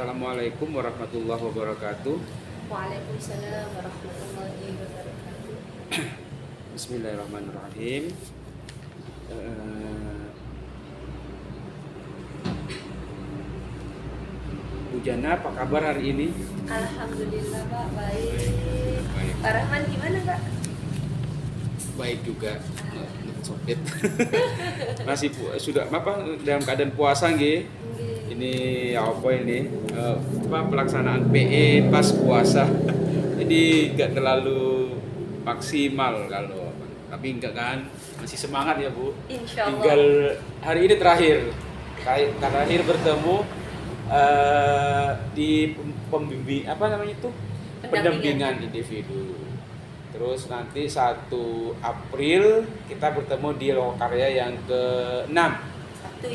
Assalamualaikum warahmatullahi wabarakatuh. Waalaikumsalam warahmatullahi wabarakatuh. Bismillahirrahmanirrahim. Eh, Bu Jana, apa kabar hari ini? Alhamdulillah Pak, baik. Baik. Pak Rahman gimana Pak? Baik juga. Sopit. Masih sudah apa dalam keadaan puasa nggih? Ini apa ini? Pelaksanaan PE pas puasa. Jadi nggak terlalu maksimal kalau tapi enggak kan, masih semangat ya Bu. Insya Allah. Tinggal hari ini terakhir bertemu di pembimbing apa namanya itu, pendampingan individu. Terus nanti 1 April kita bertemu di Lokakarya yang ke-6 Sabtu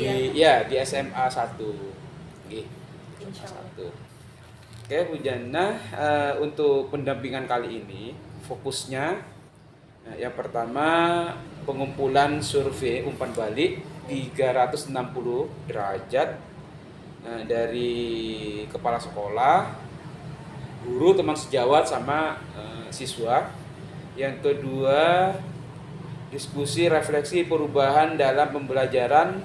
di SMA 1. Nggih. Insya Allah. 1. Oke Bu Jana, untuk pendampingan kali ini fokusnya yang pertama pengumpulan survei umpan balik 360 derajat dari kepala sekolah, guru, teman sejawat sama siswa. Yang kedua, diskusi refleksi perubahan dalam pembelajaran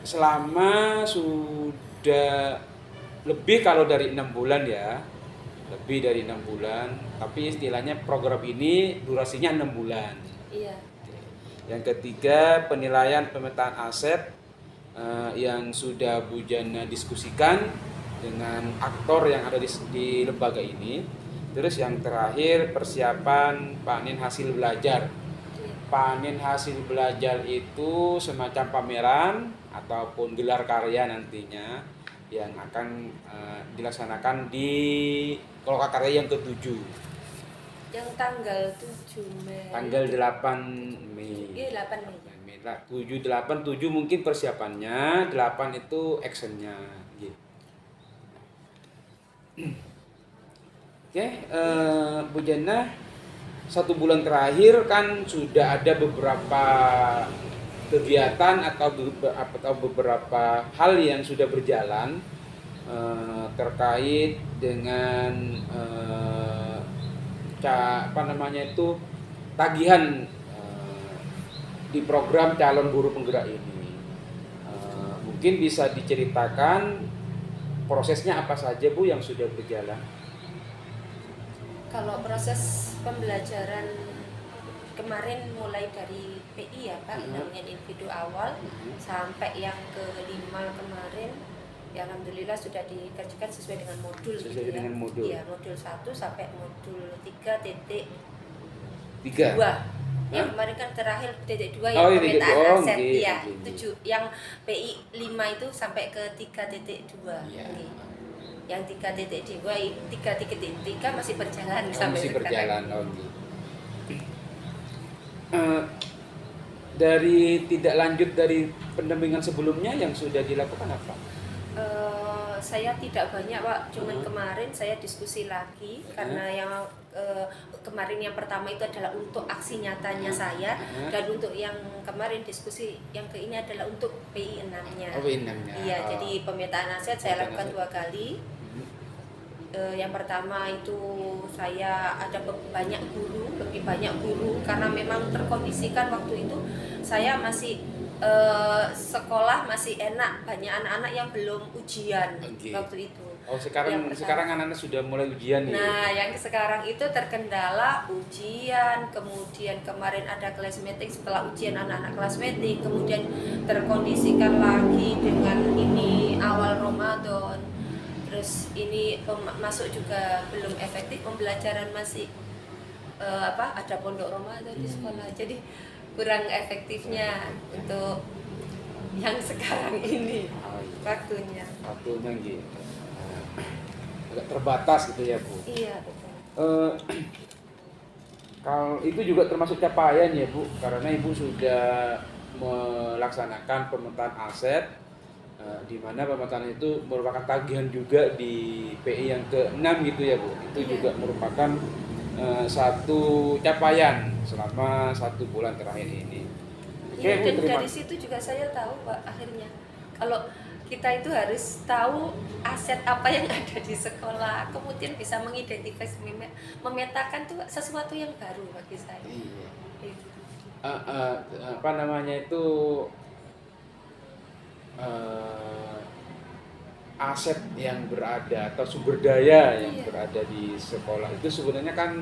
selama sudah lebih kalau dari 6 bulan ya. Lebih dari 6 bulan, tapi istilahnya program ini durasinya 6 bulan. Iya. Yang ketiga, penilaian pemetaan aset yang sudah Bu Jana diskusikan dengan aktor yang ada di lembaga ini. Terus yang terakhir, persiapan panen hasil belajar. Panen hasil belajar itu semacam pameran ataupun gelar karya nantinya yang akan dilaksanakan di Lokakarya yang ke-7. Yang tanggal 7 Mei. Tanggal 8 Mei. Iya, 8 Mei. 7, 8, 7 mungkin persiapannya, 8 itu actionnya gitu. Oke, Bu Jana, 1 bulan terakhir kan sudah ada beberapa kegiatan atau beberapa hal yang sudah berjalan terkait dengan tagihan di program calon guru penggerak ini. Mungkin bisa diceritakan prosesnya apa saja Bu yang sudah berjalan? Kalau proses pembelajaran kemarin mulai dari PI ya Pak, pendampingan individu awal sampai yang ke-5 kemarin, ya alhamdulillah sudah dikerjakan sesuai dengan modul. Sesuai dengan modul. Iya, modul 1 sampai modul 3.2. 3. Yang kemarin kan terakhir titik 2 Oh, yang iya, pemetaan aset gitu, ya, gitu. 7. Yang PI 5 itu sampai ke 3.2. Iya. Yang 3.3 masih berjalan sampai masih sekarang. berjalan. Dari tidak lanjut dari pendampingan sebelumnya yang sudah dilakukan apa? Saya tidak banyak Pak, cuman kemarin saya diskusi lagi karena yang kemarin yang pertama itu adalah untuk aksi nyatanya saya, dan untuk yang kemarin diskusi yang ke ini adalah untuk PI 6-nya. Oh, PI 6-nya. Iya, jadi pemetaan aset saya lakukan 2 kali. Yang pertama itu saya ada lebih banyak guru karena memang terkondisikan waktu itu saya masih sekolah masih enak, banyak anak-anak yang belum ujian waktu itu. Oh, sekarang anak-anak sudah mulai ujian nih. Nah, yang sekarang itu terkendala ujian, kemudian kemarin ada kelas meeting, setelah ujian anak-anak kelas meeting, kemudian terkondisikan lagi dengan ini awal Ramadan. Terus ini masuk juga belum efektif, pembelajaran masih ada pondok Ramadan di sekolah. Jadi kurang efektifnya untuk yang sekarang ini waktunya gitu. Agak terbatas gitu ya Bu. Iya betul. Kalau itu juga termasuk capaian ya Bu, karena Ibu sudah melaksanakan pemetaan aset, di mana pemetaan itu merupakan tagihan juga di PI yang ke-6 gitu ya Bu. Itu juga merupakan satu capaian selama 1 bulan terakhir ini. Iya, dan dari situ juga saya tahu Pak, akhirnya kalau kita itu harus tahu aset apa yang ada di sekolah, kemudian bisa mengidentifikasi, memetakan tuh sesuatu yang baru bagi saya. Iya. Gitu. Apa namanya itu, aset yang berada atau sumber daya yang Iya. berada di sekolah itu sebenarnya kan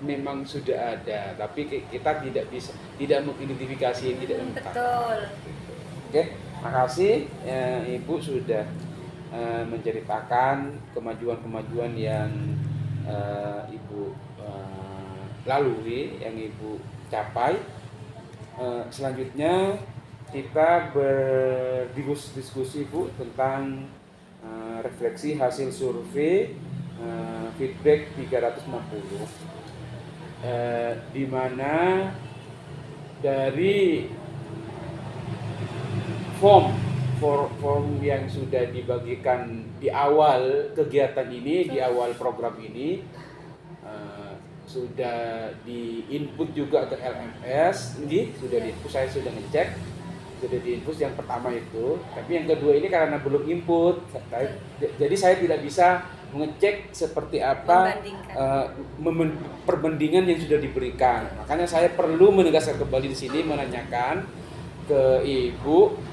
memang sudah ada, tapi kita tidak mengidentifikasi, tidak memetakan. Betul. Oke, makasih Ibu sudah menceritakan kemajuan-kemajuan yang Ibu lalui, yang Ibu capai. Selanjutnya kita berdiskusi Bu tentang refleksi hasil survei feedback 360, di mana dari form yang sudah dibagikan di awal kegiatan ini, di awal program ini, sudah di-input juga ke LMS, sudah di-input, saya sudah ngecek, sudah di-input yang pertama itu, tapi yang kedua ini karena belum input, jadi saya tidak bisa mengecek seperti apa perbandingan yang sudah diberikan. Makanya saya perlu menegaskan kembali di sini, menanyakan ke Ibu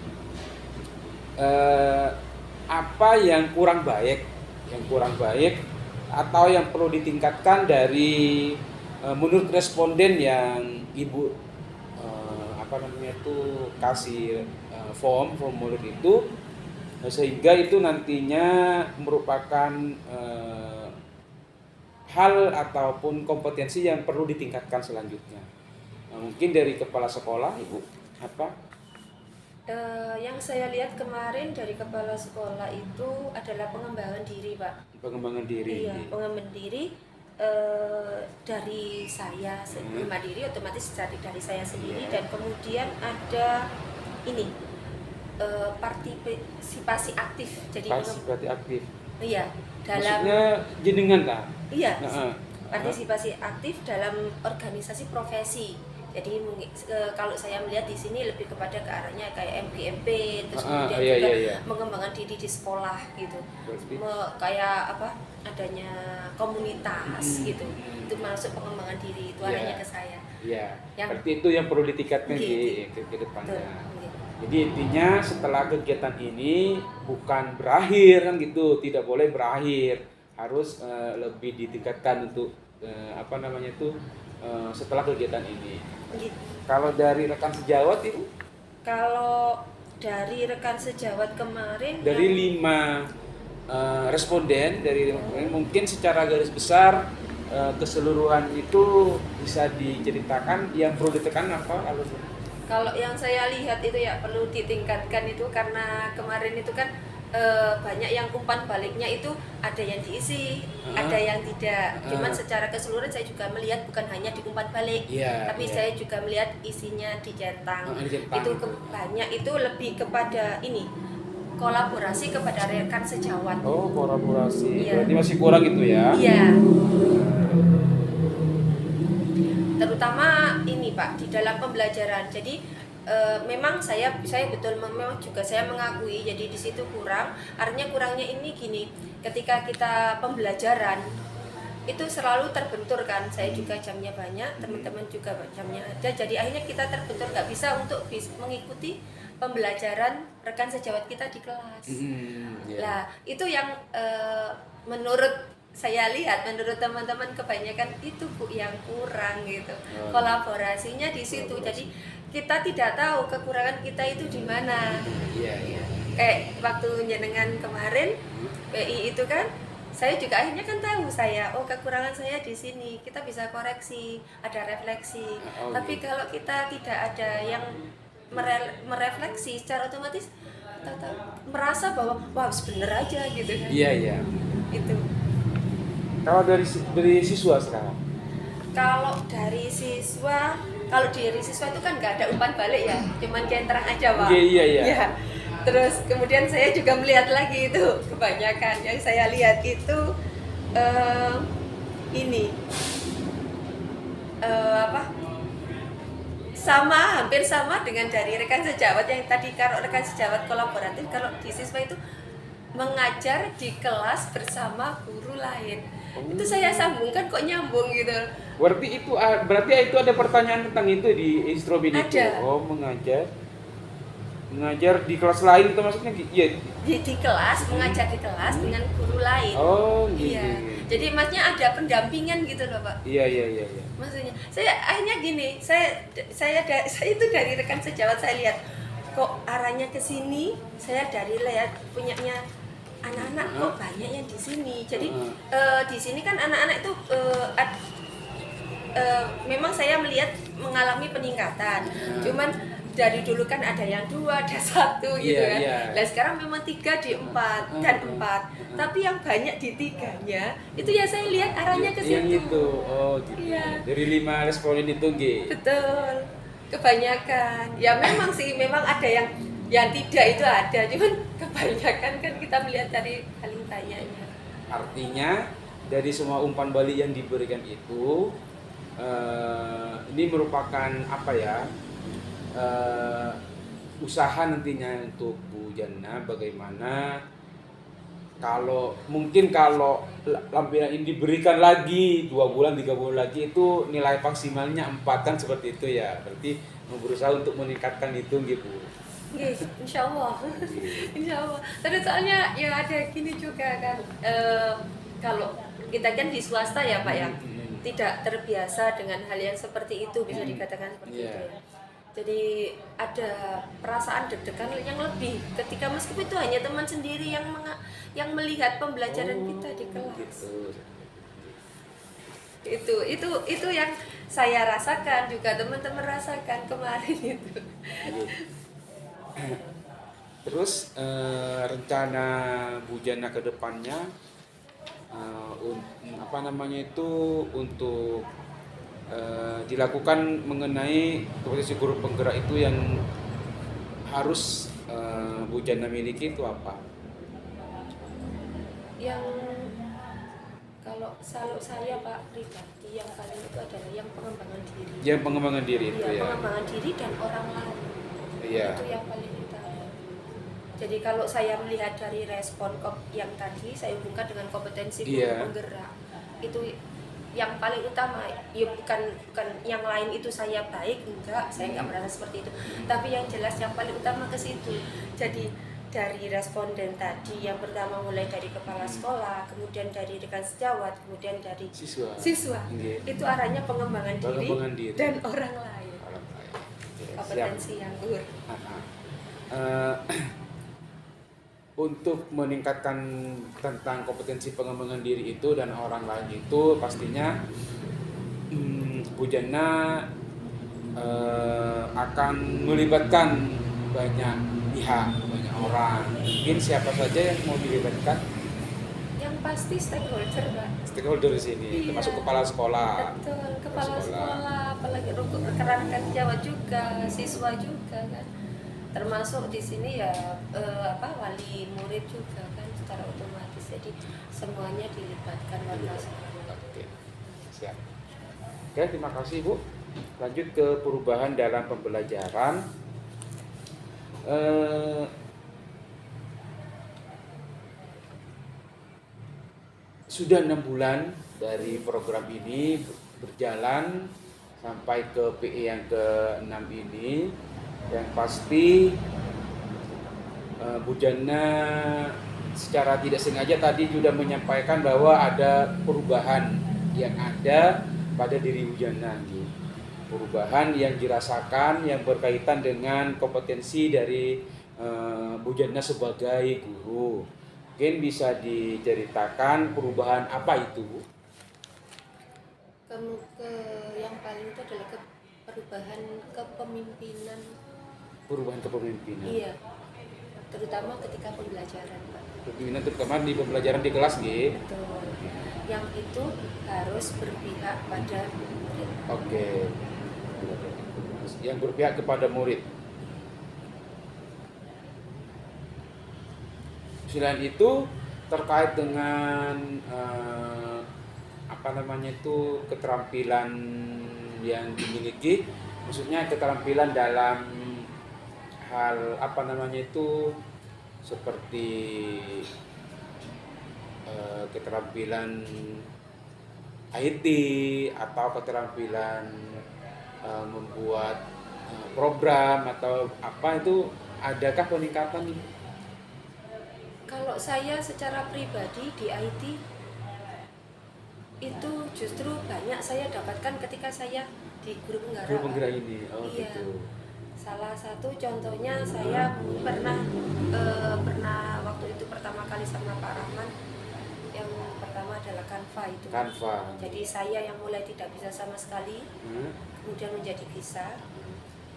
apa yang kurang baik atau yang perlu ditingkatkan dari menurut responden yang Ibu kasih formulir itu, sehingga itu nantinya merupakan hal ataupun kompetensi yang perlu ditingkatkan selanjutnya. Mungkin dari kepala sekolah Ibu apa? Yang saya lihat kemarin dari kepala sekolah itu adalah pengembangan diri, Pak. Pengembangan diri. Iya, pengembangan diri dari saya mandiri, otomatis dari saya sendiri, dan kemudian ada ini partisipasi aktif. Jadi partisipasi aktif. Iya, dalam maksudnya jenengan lah. Iya. Partisipasi aktif dalam organisasi profesi. Jadi kalau saya melihat di sini lebih kepada ke arahnya kayak MGMP, terus kemudian juga mengembangkan diri di sekolah gitu. Kayak apa? Adanya komunitas gitu. Itu masuk pengembangan diri, itu arahnya ke saya. Iya. Berarti itu yang perlu ditingkatkan di ke depannya. Jadi intinya setelah kegiatan ini bukan berakhir kan gitu, tidak boleh berakhir, harus lebih ditingkatkan untuk setelah kegiatan ini. Kalau dari rekan sejawat Ibu? Kalau dari rekan sejawat kemarin dari 5 responden, mungkin secara garis besar keseluruhan itu bisa diceritakan yang perlu ditekan apa? Kalau yang saya lihat itu ya perlu ditingkatkan itu karena kemarin itu kan banyak yang umpan baliknya itu ada yang diisi, ada yang tidak. Cuman secara keseluruhan saya juga melihat bukan hanya di umpan balik, tapi saya juga melihat isinya dicentang. Itu banyak, itu lebih kepada ini kolaborasi kepada rekan sejawat. Oh, kolaborasi. Berarti masih kurang itu ya? Iya. Terutama ini Pak di dalam pembelajaran. Jadi memang saya betul memang juga saya mengakui, jadi di situ kurang. Artinya kurangnya ini gini, ketika kita pembelajaran itu selalu terbentur kan, saya juga jamnya banyak, teman-teman juga jamnya ada, jadi akhirnya kita terbentur, nggak bisa untuk mengikuti pembelajaran rekan sejawat kita di kelas. Nah itu yang menurut saya lihat, menurut teman-teman kebanyakan itu Bu yang kurang gitu, kolaborasinya di situ. Jadi kita tidak tahu kekurangan kita itu di mana. Kayak waktu jenengan kemarin PI itu kan, saya juga akhirnya kan tahu kekurangan saya di sini, kita bisa koreksi, ada refleksi. Tapi kalau kita tidak ada yang merefleksi, secara otomatis kita merasa bahwa wah bener aja gitu kan. Iya. Itu. Kalau dari siswa sekarang? Kalau dari siswa itu kan nggak ada umpan balik ya, cuman centang aja Pak. Iya. Ya. Terus kemudian saya juga melihat lagi itu kebanyakan yang saya lihat itu sama, hampir sama dengan dari rekan sejawat yang tadi. Kalau rekan sejawat kolaboratif, kalau di siswa itu mengajar di kelas bersama guru lain. Itu saya sambungkan kok nyambung gitu. Berarti itu ada pertanyaan tentang itu di instrumen itu. Ada. Oh, mengajar di kelas lain itu maksudnya iya. Di kelas, mengajar di kelas dengan guru lain. Oh, gitu. Iya. Jadi maksudnya ada pendampingan gitu loh, Pak. Iya. Maksudnya saya akhirnya gini, saya itu dari rekan sejawat saya lihat kok arahnya ke sini, saya dari lihat punyanya anak-anak kok banyak yang di sini. Jadi di sini kan anak-anak itu memang saya melihat mengalami peningkatan. Cuman dari dulu kan ada yang 2, ada 1 gitu kan. Nah sekarang memang 3 di 4 dan 4. Tapi yang banyak di 3-nya itu ya saya lihat arahnya ke situ. Yang itu. Oh, gitu. Iya. Dari 5 responden itu, G. Betul. Kebanyakan. Ya memang sih, memang ada yang tidak itu ada. Cuman kebanyakan kan kita melihat dari paling banyaknya. Artinya dari semua umpan balik yang diberikan itu ini merupakan apa ya? Usaha nantinya untuk Bu Jana bagaimana kalau lampiran ini diberikan lagi 2 bulan 3 bulan lagi itu nilai maksimalnya 4 kan seperti itu ya, berarti mau berusaha untuk meningkatkan itu gitu. Insya Allah. Insya Allah. Terus soalnya ya ada gini juga kan, kalau kita kan di swasta ya Pak ya, tidak terbiasa dengan hal yang seperti itu, bisa dikatakan seperti itu ya. Jadi ada perasaan deg-degan yang lebih ketika meskipun itu hanya teman sendiri yang melihat pembelajaran kita di kelas. Itu yang saya rasakan, juga teman-teman rasakan kemarin itu. Terus rencana Bu Jana ke depannya untuk dilakukan mengenai kompetensi guru penggerak itu yang harus Bu Jana miliki itu apa? Yang kalau saya Pak pribadi yang paling itu adalah yang pengembangan diri. Yang pengembangan diri itu ya. Pengembangan diri dan orang lain. Iya. Itu yang paling utama. Jadi kalau saya melihat dari respon yang tadi saya hubungkan dengan kompetensi guru penggerak, itu yang paling utama. Ya bukan yang lain itu saya baik, enggak, saya enggak merasa seperti itu. Tapi yang jelas yang paling utama ke situ. Jadi dari responden tadi yang pertama mulai dari kepala sekolah, kemudian dari rekan sejawat, kemudian dari siswa. Itu arahnya pengembangan diri dan orang lain. Kompetensi yang luhur. Untuk meningkatkan tentang kompetensi pengembangan diri itu dan orang lain itu pastinya Bu Jana akan melibatkan banyak pihak, banyak orang. Mungkin siapa saja yang mau dilibatkan? Yang pasti stakeholder, Pak. Stakeholder di sini, termasuk kepala sekolah. Betul, kepala sekolah, apalagi rekan Jawa juga, siswa juga kan. Termasuk di sini ya wali murid juga kan secara otomatis. Jadi semuanya dilibatkan warga sekolah. Oke. Siap. Oke, terima kasih Bu. Lanjut ke perubahan dalam pembelajaran. Sudah 6 bulan dari program ini berjalan sampai ke PE yang ke-6 ini. Yang pasti Bu Jana secara tidak sengaja tadi sudah menyampaikan bahwa ada perubahan yang ada pada diri Bu Jana. Perubahan yang dirasakan yang berkaitan dengan kompetensi dari Bu Jana sebagai guru. Mungkin bisa diceritakan perubahan apa itu, Bu? Yang paling itu adalah perubahan kepemimpinan. Perubahan kepemimpinan. Iya. Terutama ketika pembelajaran, Pak. Kepemimpinan terutama di pembelajaran di kelas, G. Betul. Yang itu harus berpihak pada murid. Oke. Yang berpihak kepada murid. Selain itu terkait dengan keterampilan yang dimiliki, maksudnya keterampilan dalam hal apa namanya itu, seperti keterampilan IT atau keterampilan membuat program atau apa, itu adakah peningkatan ini? Kalau saya secara pribadi di IT itu justru banyak saya dapatkan ketika saya di guru penggerak. Guru penggerak ini, oh Iya. gitu. Salah satu contohnya saya pernah waktu itu pertama kali sama Pak Rahman, yang pertama adalah Canva itu. Canva. Jadi saya yang mulai tidak bisa sama sekali, kemudian menjadi bisa.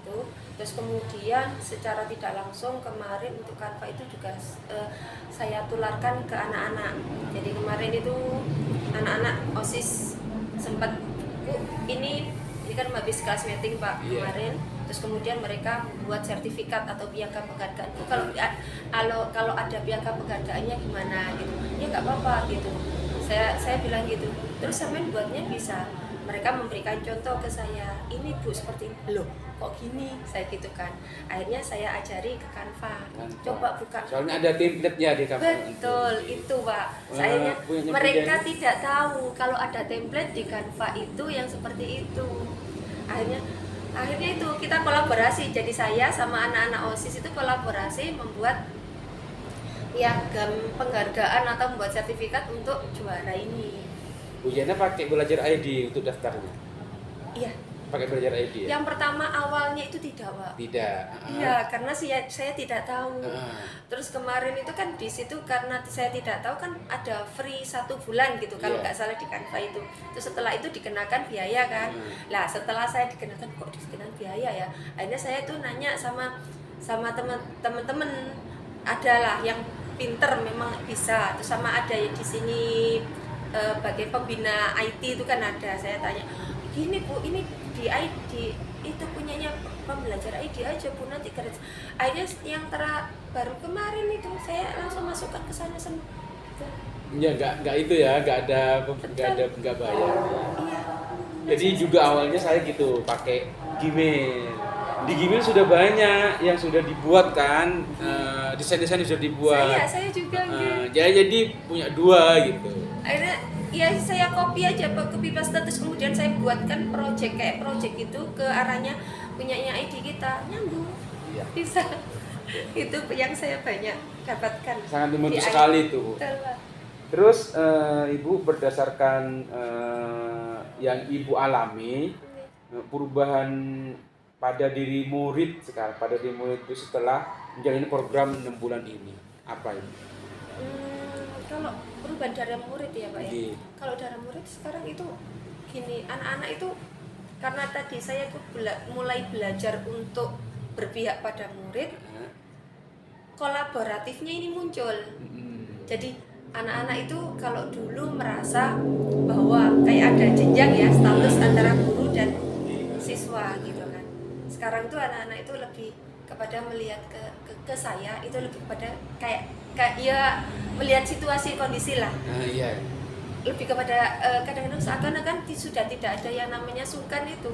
Itu. Terus kemudian secara tidak langsung kemarin untuk Canva itu juga saya tularkan ke anak-anak. Jadi kemarin itu anak-anak OSIS sempat, ini kan habis kelas meeting Pak kemarin. Terus kemudian mereka membuat sertifikat atau piagam penghargaan. Itu kalau ada piagam penghargaannya gimana gitu? Ya nggak apa-apa gitu. Saya bilang gitu. Terus sampean buatnya bisa. Mereka memberikan contoh ke saya. Ini Bu seperti ini. Loh, kok gini? Saya gitu kan. Akhirnya saya ajari ke Canva. Coba buka. Soalnya ada template-nya di Canva. Betul, itu Pak. Sayanya mereka tidak tahu kalau ada template di Canva itu yang seperti itu. Akhirnya itu kita kolaborasi. Jadi saya sama anak-anak OSIS itu kolaborasi membuat piagam penghargaan atau membuat sertifikat untuk juara ini. Bu Jana pakai belajar ID untuk daftarnya? Iya. Pakai belajar ID ya? Yang pertama awalnya itu tidak, Pak. Tidak. Iya, karena saya tidak tahu. Terus kemarin itu kan di situ karena saya tidak tahu kan ada free 1 bulan gitu kalau nggak salah di Canva itu. Terus setelah itu dikenakan biaya kan. Lah setelah saya dikenakan, kok dikenakan biaya ya? Akhirnya saya tuh nanya sama teman-teman, adalah yang pinter memang bisa. Terus sama ada di sini bagai pembina IT itu kan ada. Saya tanya, gini Bu, ini di ID itu punyanya pembelajar ID aja Bu, nanti gratis. Akhirnya yang baru kemarin itu saya langsung masukkan ke sana semua. Ya nggak itu ya, nggak bayar. Iya. Jadi juga awalnya saya gitu pakai Gmail. Di Gmail sudah banyak yang sudah dibuat kan, desain-desain sudah dibuat. Saya juga gitu. Jadi punya 2 gitu. Akhirnya ya saya copy aja copy paste, terus kemudian saya buatkan project itu ke arahnya punyanya ID kita, nyambung. Iya. Bisa. Itu yang saya banyak dapatkan. Sangat membantu sekali itu. Terus Ibu berdasarkan yang Ibu alami, perubahan pada diri murid sekarang, pada diri murid itu setelah menjalani program 6 bulan ini, apa ini? Kalau perubahan dari murid ya Pak ya. Kalau dari murid sekarang itu gini, anak-anak itu karena tadi saya mulai belajar untuk berpihak pada murid, kolaboratifnya ini muncul. Jadi anak-anak itu kalau dulu merasa bahwa kayak ada jenjang ya status antara guru dan siswa gitu kan. Sekarang tuh anak-anak itu lebih kepada melihat ke saya, itu lebih kepada kayak ya melihat situasi kondisi lah. Iya. Lebih kepada kadang-kadang seakan-akan sudah tidak ada yang namanya sungkan itu.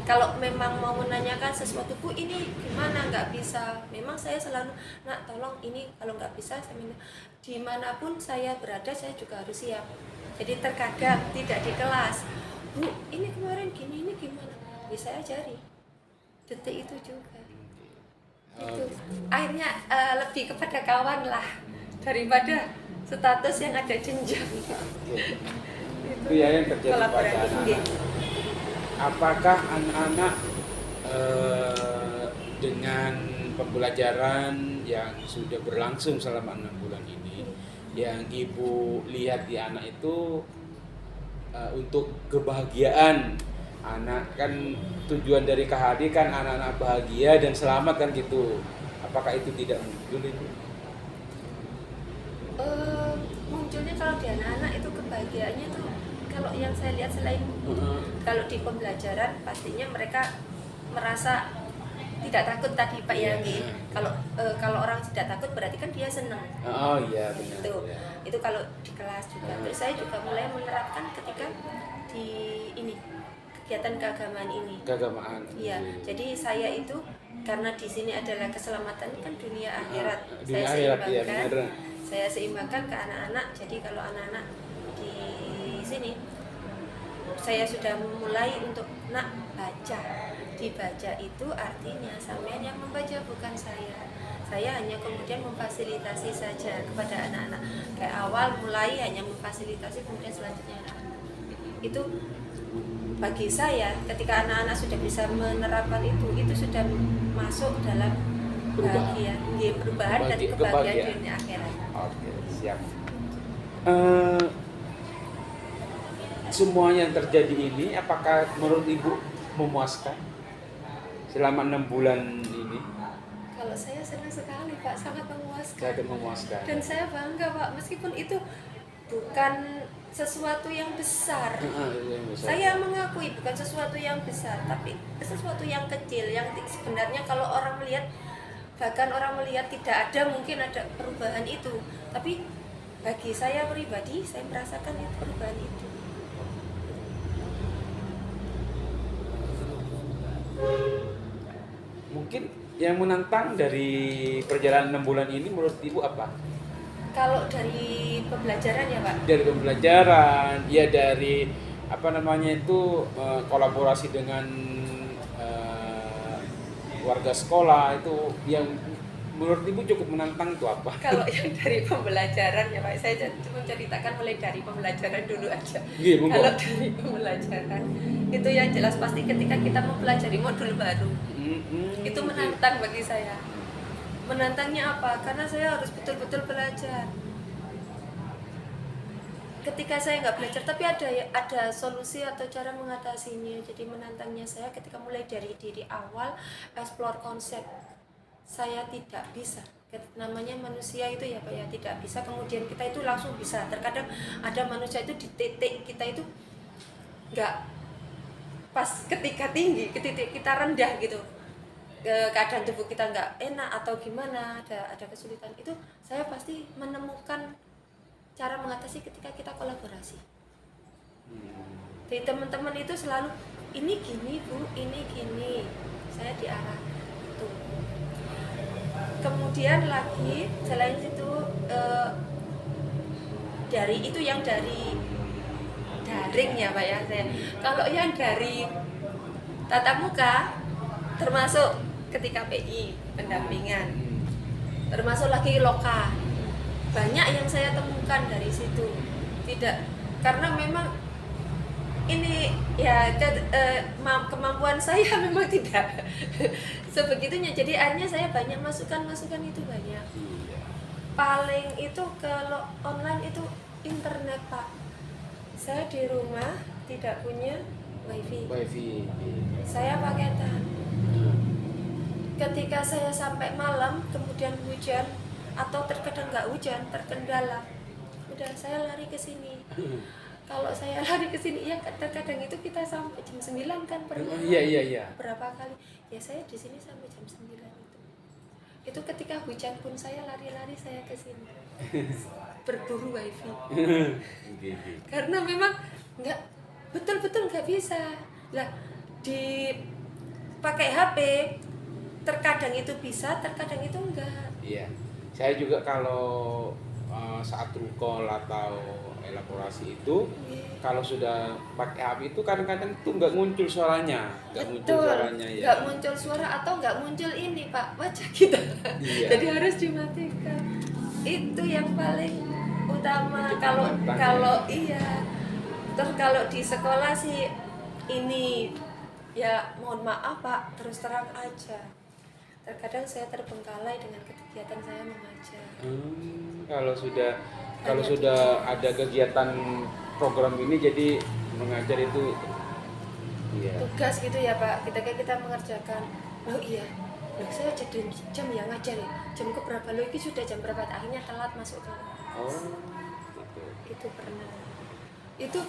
Kalau memang mau menanyakan sesuatu, Bu ini gimana, nggak bisa. Memang saya selalu, nak tolong ini kalau nggak bisa saya minta. Dimanapun saya berada saya juga harus siap. Jadi terkadang tidak di kelas, Bu ini kemarin gini, ini gimana, bisa saya ajari. Detik itu juga. Itu akhirnya lebih kepada kawan lah daripada status yang ada jenjang. Itu ya yang terjadi pada anak-anak. Apakah anak-anak dengan pembelajaran yang sudah berlangsung selama 6 bulan ini, yang Ibu lihat di anak itu untuk kebahagiaan anak, kan tujuan dari KHD kan anak-anak bahagia dan selamat kan gitu. Apakah itu tidak muncul itu? Munculnya kalau di anak-anak itu kebahagiaannya tuh kalau yang saya lihat selain kalau di pembelajaran pastinya mereka merasa tidak takut tadi Pak Yangi. Kalau orang tidak takut berarti kan dia senang. Oh iya benar. Itu kalau di kelas juga. Terus saya juga mulai menerapkan ketika di kegiatan keagamaan ini. Keagamaan. Iya, jadi saya itu karena di sini adalah keselamatan kan dunia akhirat. Dunia Saya akhirat, iya, seimbangkan. benar. Saya seimbangkan ke anak-anak. Jadi kalau anak-anak di sini saya sudah mulai untuk nak baca. Dibaca itu artinya sampean yang membaca bukan saya. Saya hanya kemudian memfasilitasi saja kepada anak-anak. Kayak awal mulai hanya memfasilitasi, kemudian selanjutnya anak-anak. Itu bagi saya ketika anak-anak sudah bisa menerapkan itu sudah masuk dalam bahagia, perubahan dan kebahagiaan dunia akhirat. Oke, siap. Semua yang terjadi ini apakah menurut Ibu memuaskan selama 6 bulan ini? Kalau saya senang sekali Pak, sangat memuaskan. Sangat memuaskan. Dan saya bangga Pak, meskipun itu bukan sesuatu yang besar. Saya mengakui bukan sesuatu yang besar, tapi sesuatu yang kecil yang sebenarnya kalau orang melihat, bahkan orang melihat tidak ada mungkin ada perubahan itu, tapi bagi saya pribadi saya merasakan itu perubahan itu. Mungkin yang menantang dari perjalanan 6 bulan ini menurut Ibu apa? Kalau dari pembelajaran ya Pak? Dari pembelajaran, ya dari apa namanya itu kolaborasi dengan warga sekolah itu yang menurut Ibu cukup menantang itu apa? Kalau yang dari pembelajaran ya Pak, saya menceritakan mulai dari pembelajaran dulu aja. Kalau dari pembelajaran itu yang jelas pasti ketika kita mempelajari modul baru, itu menantang bagi saya. Menantangnya apa? Karena saya harus betul-betul belajar. Ketika saya nggak belajar, tapi ada solusi atau cara mengatasinya. Jadi menantangnya saya ketika mulai dari awal explore konsep. Saya tidak bisa, namanya manusia itu ya Pak ya, tidak bisa kemudian kita itu langsung bisa. Terkadang ada manusia itu di titik kita itu nggak pas, ketika tinggi, ketika kita rendah gitu, keadaan tubuh kita nggak enak atau gimana, ada kesulitan, itu saya pasti menemukan cara mengatasi ketika kita kolaborasi. Jadi teman-teman itu selalu ini gini Bu, ini gini, saya diarah itu. Kemudian lagi selain itu dari itu yang dari daring ya Pak ya saya. Kalau yang dari tatap muka termasuk ketika PI pendampingan, termasuk lagi loka, banyak yang saya temukan dari situ. Tidak, karena memang ini ya kemampuan saya memang tidak sebegitunya, jadi akhirnya saya banyak masukan itu banyak. Paling itu kalau online itu internet Pak, saya di rumah tidak punya wifi. Saya paketan. Ketika saya sampai malam kemudian hujan atau terkadang nggak hujan, terkendala, udah saya lari ke sini. Kalau saya lari ke sini ya terkadang itu kita sampai jam 9 kan pernah. Iya. Berapa kali? Ya saya di sini sampai jam 9 itu. Itu ketika hujan pun saya lari-lari saya ke sini. Berburu wifi. Karena memang nggak betul-betul nggak bisa. Lah di pakai HP terkadang itu bisa, terkadang itu enggak. Iya. Saya juga kalau saat rukol atau elaborasi itu, kalau sudah pakai HP itu kadang-kadang itu nggak muncul suaranya, Nggak muncul suara atau nggak muncul ini Pak, wajah kita. Iya. Jadi harus dimatikan. Itu yang paling utama. Kalau iya. Terus kalau di sekolah sih ini ya mohon maaf Pak, terus terang aja. Terkadang saya terbengkalai dengan kegiatan saya mengajar. Kalau sudah ada kegiatan program ini jadi mengajar itu tugas gitu ya Pak. Ketika kita mengerjakan, oh iya, saya jadi jam yang ngajar ya. Jam ke berapa lo ini sudah jam berapa? Akhirnya telat masuk kelas. Gitu. Itu pernah. Itu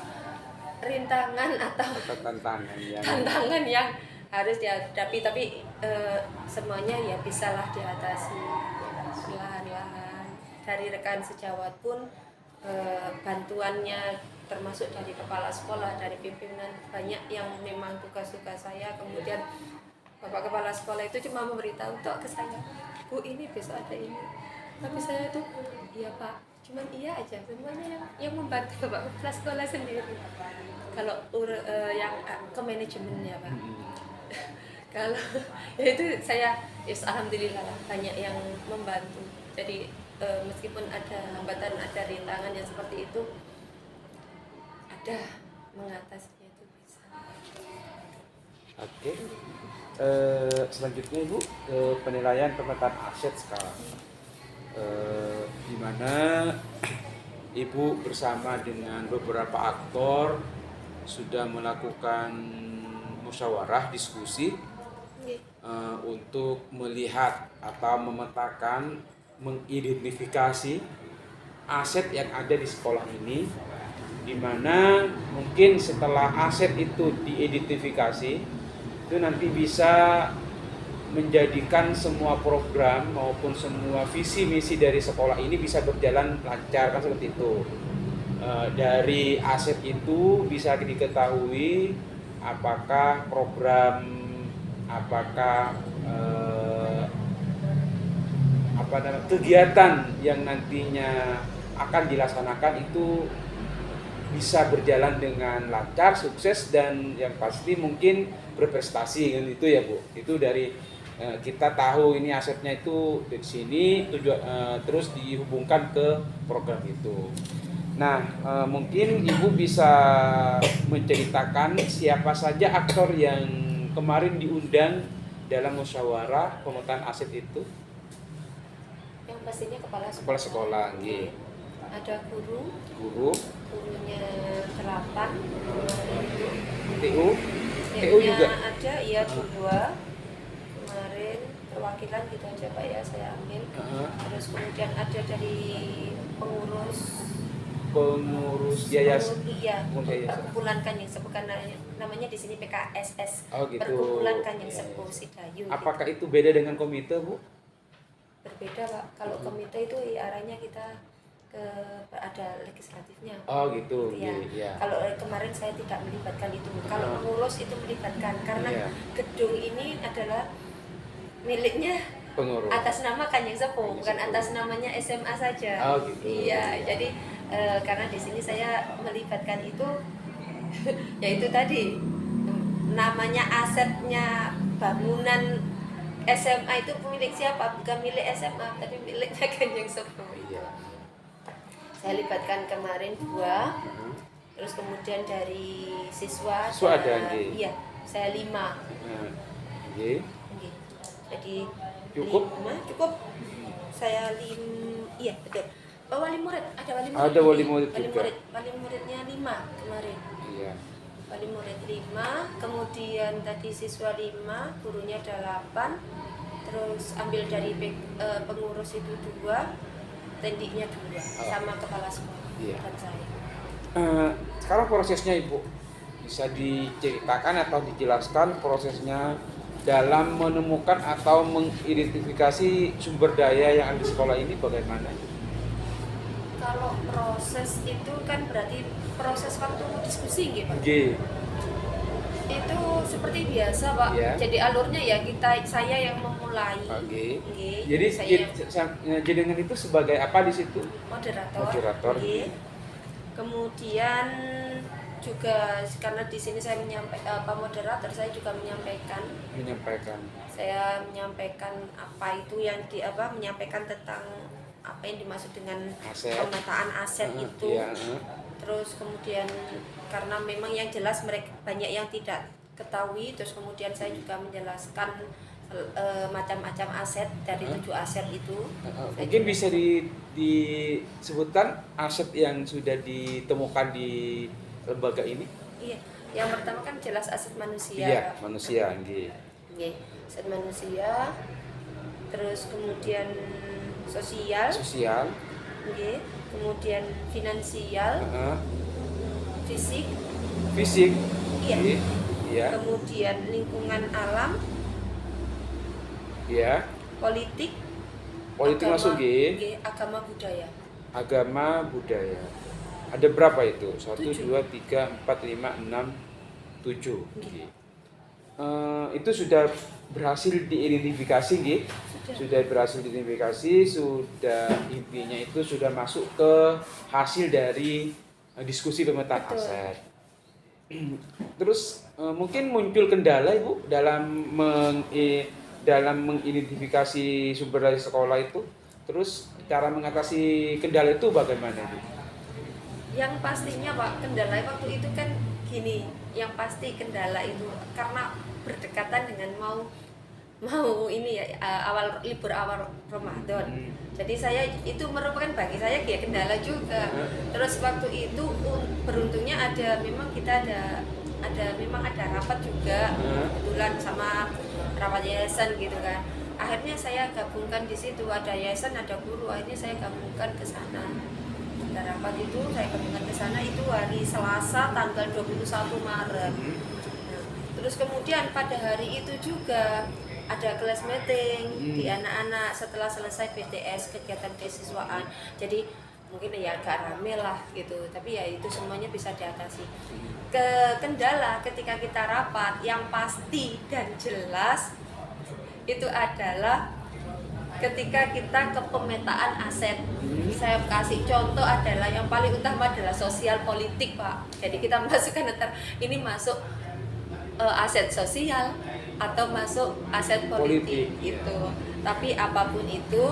rintangan atau tantangan yang harus dihadapi, tapi semuanya ya bisalah diatasi perlahan-lahan. Dari rekan sejawat pun bantuannya termasuk dari kepala sekolah, dari pimpinan, banyak yang memang tugas-tugas saya. Kemudian Bapak Kepala Sekolah itu cuma memberitahu tok ke saya, Bu ini besok ada ini. Tapi saya tuh, iya Pak, cuman iya aja. Semuanya yang membantu Bapak Kepala Sekolah sendiri. Kalau yang ke manajemennya Pak. Kalau ya itu saya, yes, alhamdulillah lah, banyak yang membantu. Jadi meskipun ada hambatan, ada rintangan yang seperti itu, ada mengatasinya itu bisa. Oke. Selanjutnya Ibu ke penilaian pemetaan aset sekarang, di mana Ibu bersama dengan beberapa aktor sudah melakukan musyawarah diskusi untuk melihat atau memetakan, mengidentifikasi aset yang ada di sekolah ini, di mana mungkin setelah aset itu diidentifikasi itu nanti bisa menjadikan semua program maupun semua visi misi dari sekolah ini bisa berjalan lancar, kan seperti itu. Dari aset itu bisa diketahui apakah program, apakah kegiatan yang nantinya akan dilaksanakan itu bisa berjalan dengan lancar, sukses, dan yang pasti mungkin berprestasi, kan itu ya Bu. Itu dari kita tahu ini asetnya itu di sini, terus dihubungkan ke program itu. Nah, mungkin Ibu bisa menceritakan siapa saja aktor yang kemarin diundang dalam musyawarah pemetaan aset itu. Yang pastinya kepala Sekolah, nggih. Ada Gurunya 8, TU juga ada, iya 2 kemarin, perwakilan gitu aja Pak ya saya ambil. Terus kemudian ada dari pengurus yayasan. Iya, perkumpulan Kanjeng Sepuh, namanya di sini PKSS. Oh, gitu. Perkumpulan Kanjeng Sepuh Sidayu. Apakah itu beda dengan komite, Bu? Berbeda Pak. Kalau komite itu arahnya kita ada legislatifnya. Oh gitu. Ya. Iya. Kalau kemarin saya tidak melibatkan itu. Kalau pengurus itu melibatkan karena gedung ini adalah miliknya pengurus atas nama Kanjeng Sepuh, bukan atas namanya SMA saja. Oh gitu. Iya, jadi karena di sini saya melibatkan itu, yaitu tadi namanya asetnya bangunan SMA itu milik siapa? Bukan milik SMA, tapi miliknya Kanjeng Sepuh. Iya. Saya libatkan kemarin 2, terus kemudian dari siswa ada, iya, saya 5. Jadi cukup? 5, cukup. Saya iya betul. Oh, wali murid, ada wali murid. Ada wali murid juga. Wali muridnya 5 kemarin. Iya. Wali murid 5, kemudian tadi siswa 5, gurunya ada 8. Terus ambil dari pengurus itu 2, tendiknya 2, sama kepala sekolah. Iya. Dan saya. Sekarang prosesnya Ibu bisa diceritakan atau dijelaskan prosesnya dalam menemukan atau mengidentifikasi sumber daya yang ada di sekolah ini bagaimana? Kalau proses itu kan berarti proses waktu diskusi gitu Pak. Itu seperti biasa Pak. Yeah. Jadi alurnya ya saya yang memulai. Jadi jenengan itu sebagai apa di situ? Moderator. Kemudian juga karena di sini saya moderator, saya juga menyampaikan. Saya menyampaikan apa itu yang menyampaikan tentang apa yang dimaksud dengan pemetaan aset itu. Terus kemudian karena memang yang jelas mereka banyak yang tidak ketahui, terus kemudian saya juga menjelaskan macam-macam aset dari 7 aset itu. Mungkin bisa disebutkan aset yang sudah ditemukan di lembaga ini? Iya, yang pertama kan jelas aset manusia. Iya, manusia. Aset manusia, terus kemudian sosial. Kemudian finansial, fisik, iya. Kemudian lingkungan alam, iya. politik Masuk agama budaya. agama, budaya. Ada berapa itu? 1, 7. 2, 3, 4, 5, 6, 7. Nggih. Itu sudah berhasil diidentifikasi, nggih? Sudah berhasil diidentifikasi, sudah intinya itu sudah masuk ke hasil dari diskusi pemetaan Betul. aset. Terus mungkin muncul kendala Ibu dalam mengidentifikasi sumber daya sekolah itu. Terus cara mengatasi kendala itu bagaimana Bu? Yang pastinya Pak, kendala waktu itu kan gini, yang pasti kendala itu karena berdekatan dengan mau ini ya libur awal Ramadan. Jadi saya itu merupakan bagi saya kayak kendala juga. Terus waktu itu beruntungnya memang kita ada rapat juga kebetulan sama rapat yayasan gitu kan. Akhirnya saya gabungkan di situ, ada yayasan, ada guru, akhirnya saya gabungkan ke sana. Dan rapat itu saya gabungkan ke sana itu hari Selasa tanggal 21 Maret. Nah, terus kemudian pada hari itu juga ada kelas meeting di anak-anak setelah selesai PTS, kegiatan kesiswaan. Jadi mungkin ya agak rame lah gitu, tapi ya itu semuanya bisa diatasi. Kendala ketika kita rapat yang pasti dan jelas itu adalah ketika kita ke pemetaan aset. Saya kasih contoh adalah yang paling utama adalah sosial politik Pak. Jadi kita masukkan ini masuk aset sosial atau masuk aset politik itu. Tapi apapun itu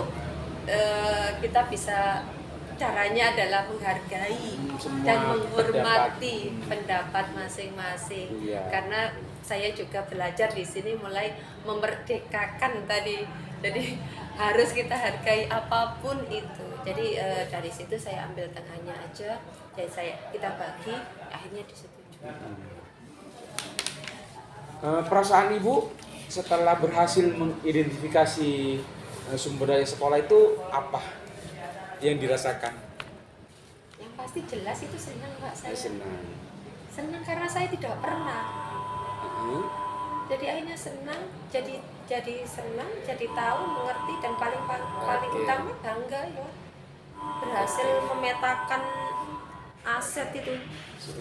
kita bisa, caranya adalah menghargai dan menghormati pendapat masing-masing. Karena saya juga belajar di sini mulai memerdekakan tadi. Jadi harus kita hargai apapun itu. Jadi dari situ saya ambil tengahnya aja dan kita bagi, akhirnya disetujui. Perasaan Ibu setelah berhasil mengidentifikasi sumber daya sekolah itu apa yang dirasakan? Yang pasti jelas itu senang Pak saya. Senang Karena saya tidak pernah. Jadi akhirnya senang, jadi senang, jadi tahu, mengerti, dan paling utama bangga ya berhasil memetakan aset itu.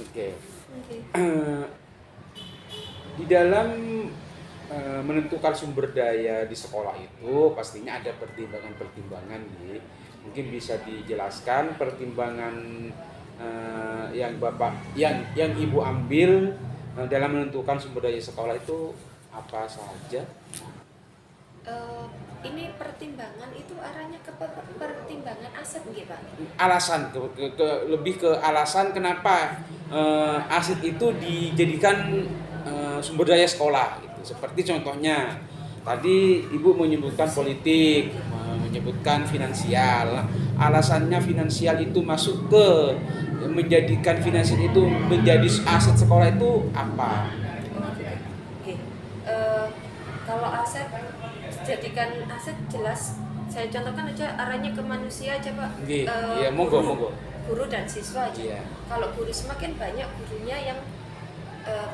Okay. Di dalam menentukan sumber daya di sekolah itu pastinya ada pertimbangan-pertimbangan, mungkin bisa dijelaskan pertimbangan yang Ibu ambil dalam menentukan sumber daya sekolah itu apa saja? Ini pertimbangan itu arahnya ke pertimbangan aset nggih Pak? Alasan lebih ke alasan kenapa aset itu dijadikan sumber daya sekolah gitu. Seperti contohnya tadi Ibu menyebutkan politik, menyebutkan finansial. Alasannya finansial itu masuk ke menjadikan finansial itu menjadi aset sekolah itu apa? Kalau aset jadikan aset jelas, saya contohkan aja arahnya ke manusia aja Pak. Iya, monggo. Guru dan siswa aja. Iya. Kalau guru semakin banyak gurunya yang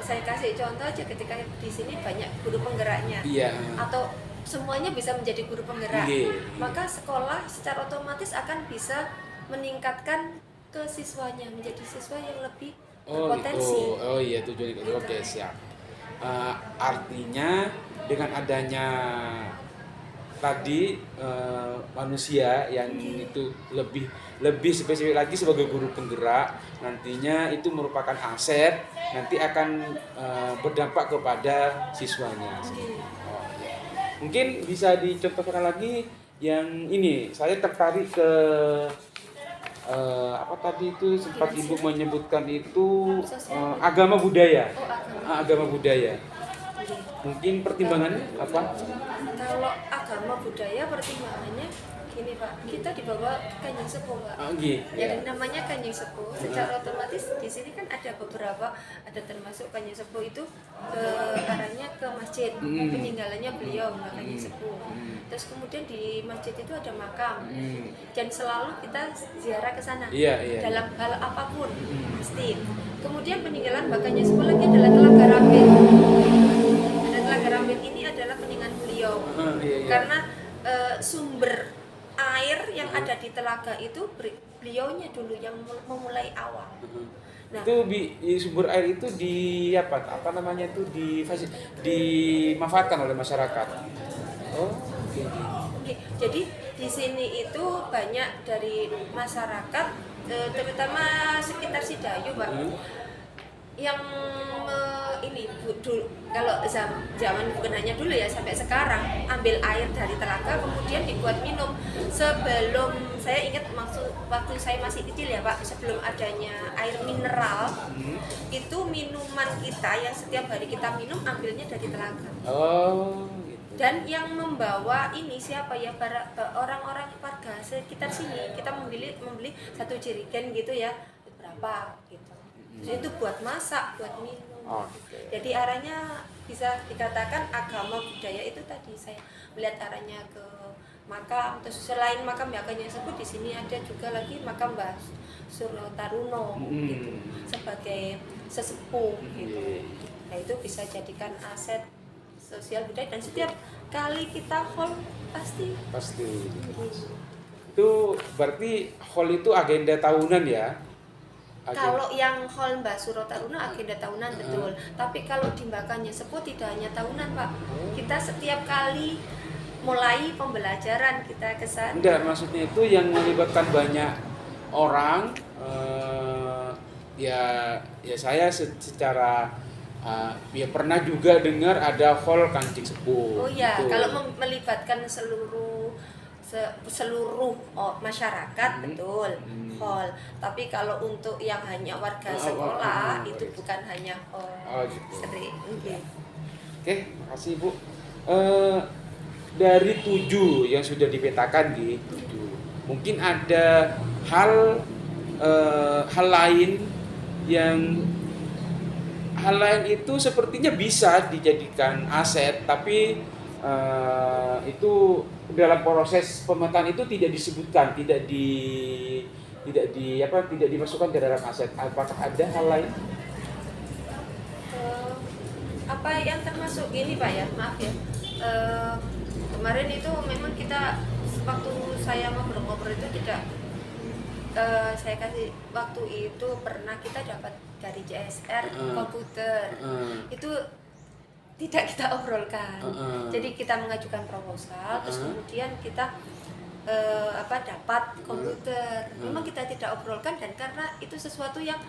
saya kasih contoh aja ketika di sini banyak guru penggeraknya. Iya. Atau semuanya bisa menjadi guru penggerak. Iya. Maka sekolah secara otomatis akan bisa meningkatkan ke siswanya menjadi siswa yang lebih berpotensi. Gitu. Oh iya, tujuan itu. Oke, siap. Artinya dengan adanya tadi manusia yang itu lebih spesifik lagi sebagai guru penggerak, nantinya itu merupakan aset, nanti akan berdampak kepada siswanya. Mungkin bisa dicontohkan lagi yang ini, saya tertarik ke apa tadi itu sempat Ibu menyebutkan itu agama budaya. Agama budaya. Mungkin pertimbangannya apa? Kalau agama budaya pertimbangannya gini Pak, kita dibawa Kanjeng Sepuh Pak. Yang namanya Kanjeng Sepuh, secara otomatis di sini kan ada beberapa, ada termasuk Kanjeng Sepuh itu arahnya ke masjid, peninggalannya beliau Kanjeng Sepuh. Terus kemudian di masjid itu ada makam, dan selalu kita ziarah ke sana. Dalam hal apapun pasti. Kemudian peninggalan Kanjeng Sepuh lagi adalah Telaga Rambit. Telaga Rambit ini adalah peninggalan beliau. Karena sumber air yang ada di telaga itu beliaunya dulu yang memulai awal. Nah, itu sumber air itu apa namanya itu dimanfaatkan oleh masyarakat. Oh, oke. oke, jadi di sini itu banyak dari masyarakat, terutama sekitar Sidayu, Pak, yang ini dulu, kalau zaman bukan hanya dulu ya, sampai sekarang ambil air dari telaga kemudian dibuat minum. Sebelum, saya ingat waktu saya masih kecil ya Pak, sebelum adanya air mineral, itu minuman kita yang setiap hari kita minum ambilnya dari telaga. Oh, gitu. Dan yang membawa ini siapa ya, orang-orang warga sekitar sini. Kita membeli 1 jerigen gitu ya, berapa gitu. Jadi itu buat masak, buat minum. Okay. Jadi arahnya bisa dikatakan agama budaya itu tadi, saya melihat arahnya ke makam. Terus selain makam Yakan yang sebut, di sini ada juga lagi makam Mbah Suryo Taruno gitu, sebagai sesepuh gitu. Nah itu bisa jadikan aset sosial budaya, dan setiap kali kita haul pasti. Itu berarti haul itu agenda tahunan ya? Kalau yang haul Mbah Suryo Taruno agenda tahunan, betul. Tapi kalau di Mbakanya Sepuh tidak hanya tahunan, Pak. Kita setiap kali mulai pembelajaran kita ke sana. Enggak, maksudnya itu yang melibatkan banyak orang. Ya saya secara ya pernah juga dengar ada haul Kancing Sepuh. Oh iya, gitu. kalau melibatkan seluruh masyarakat, betul, hall. Tapi kalau untuk yang hanya warga sekolah itu bukan hanya hall. Gitu. Sering. Oke, makasih Bu. Dari 7 yang sudah dipetakan di 7, mungkin ada hal lain itu sepertinya bisa dijadikan aset, tapi itu dalam proses pemetaan itu tidak disebutkan, tidak dimasukkan ke dalam aset. Apakah ada hal lain? Apa yang termasuk ini Pak ya, maaf ya, kemarin itu memang kita waktu saya ngobrol itu tidak, saya kasih waktu itu pernah kita dapat dari CSR komputer, itu tidak kita obrolkan. Jadi kita mengajukan proposal, terus kemudian kita dapat komputer. Memang kita tidak obrolkan, dan karena itu sesuatu yang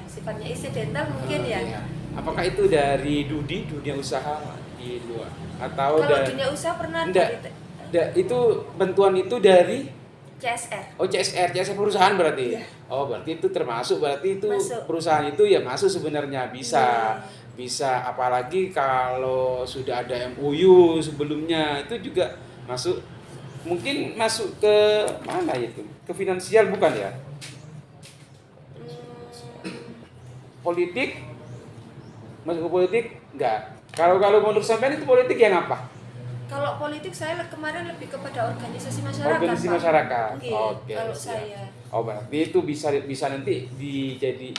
sifatnya insidental mungkin ya. Apakah itu dari dunia usaha di luar atau kalau dunia usaha pernah itu bantuan itu dari CSR. Oh, CSR perusahaan berarti. Iya. Oh, berarti itu termasuk, berarti itu masuk. Perusahaan itu ya masuk sebenarnya bisa. Bisa, apalagi kalau sudah ada MOU sebelumnya itu juga masuk. Mungkin masuk ke mana itu? Ke finansial bukan ya? Politik? Masuk ke politik? Enggak. Kalau menurut sampean itu politik yang apa? Kalau politik saya kemarin lebih kepada organisasi masyarakat. Organisasi masyarakat. Oke. Kalau saya. Oh, berarti itu bisa nanti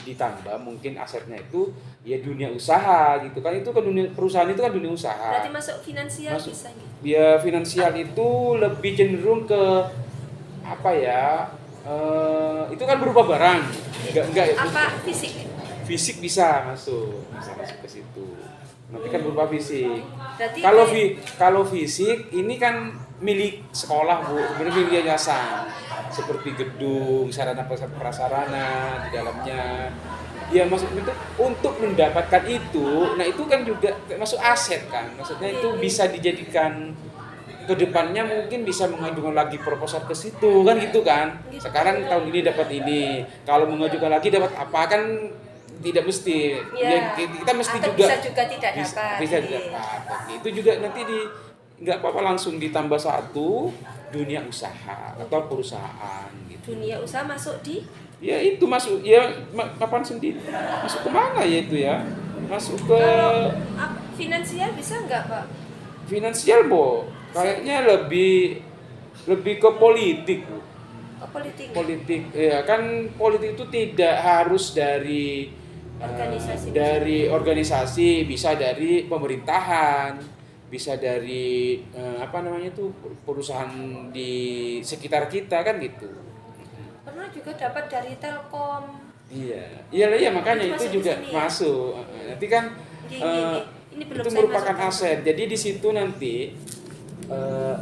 ditambah mungkin asetnya itu ya dunia usaha gitu kan. Itu kan dunia perusahaan, itu kan dunia usaha. Berarti masuk finansial bisa gitu. Ya finansial itu lebih cenderung ke apa ya? Itu kan berupa barang. Enggak apa fisik? Fisik bisa masuk ke situ. Nanti kan berupa fisik. Berarti Kalau fisik ini kan milik sekolah Bu, milik yayasan. Seperti gedung, sarana prasarana di dalamnya. Ya maksudnya itu untuk mendapatkan itu, nah itu kan juga masuk aset kan. Maksudnya itu bisa dijadikan ke depannya, mungkin bisa mengajukan lagi proposal ke situ kan gitu kan. Sekarang tahun ini dapat ini, kalau mengajukan lagi dapat apa kan tidak mesti. Ya, kita mesti atau juga bisa tidak dapat. Bisa dapat. Itu juga nanti nggak apa-apa langsung ditambah satu dunia usaha atau perusahaan gitu. Dunia usaha masuk di? Ya itu masuk ya kapan sendiri. Masuk ke mana ya itu ya? Masuk ke finansial bisa nggak Pak? Finansial Bu, kayaknya lebih ke politik Bu. Oh, politik. Politik ya kan, politik itu tidak harus dari organisasi, bisa dari pemerintahan, bisa dari apa namanya itu perusahaan di sekitar kita kan gitu. Pernah juga dapat dari Telkom. Iya makanya Itu itu masuk di juga sini ya? masuk. Nanti kan Nggih, nggih, eh, nggih. Ini belum itu saya merupakan masukkan. aset. Jadi di situ nanti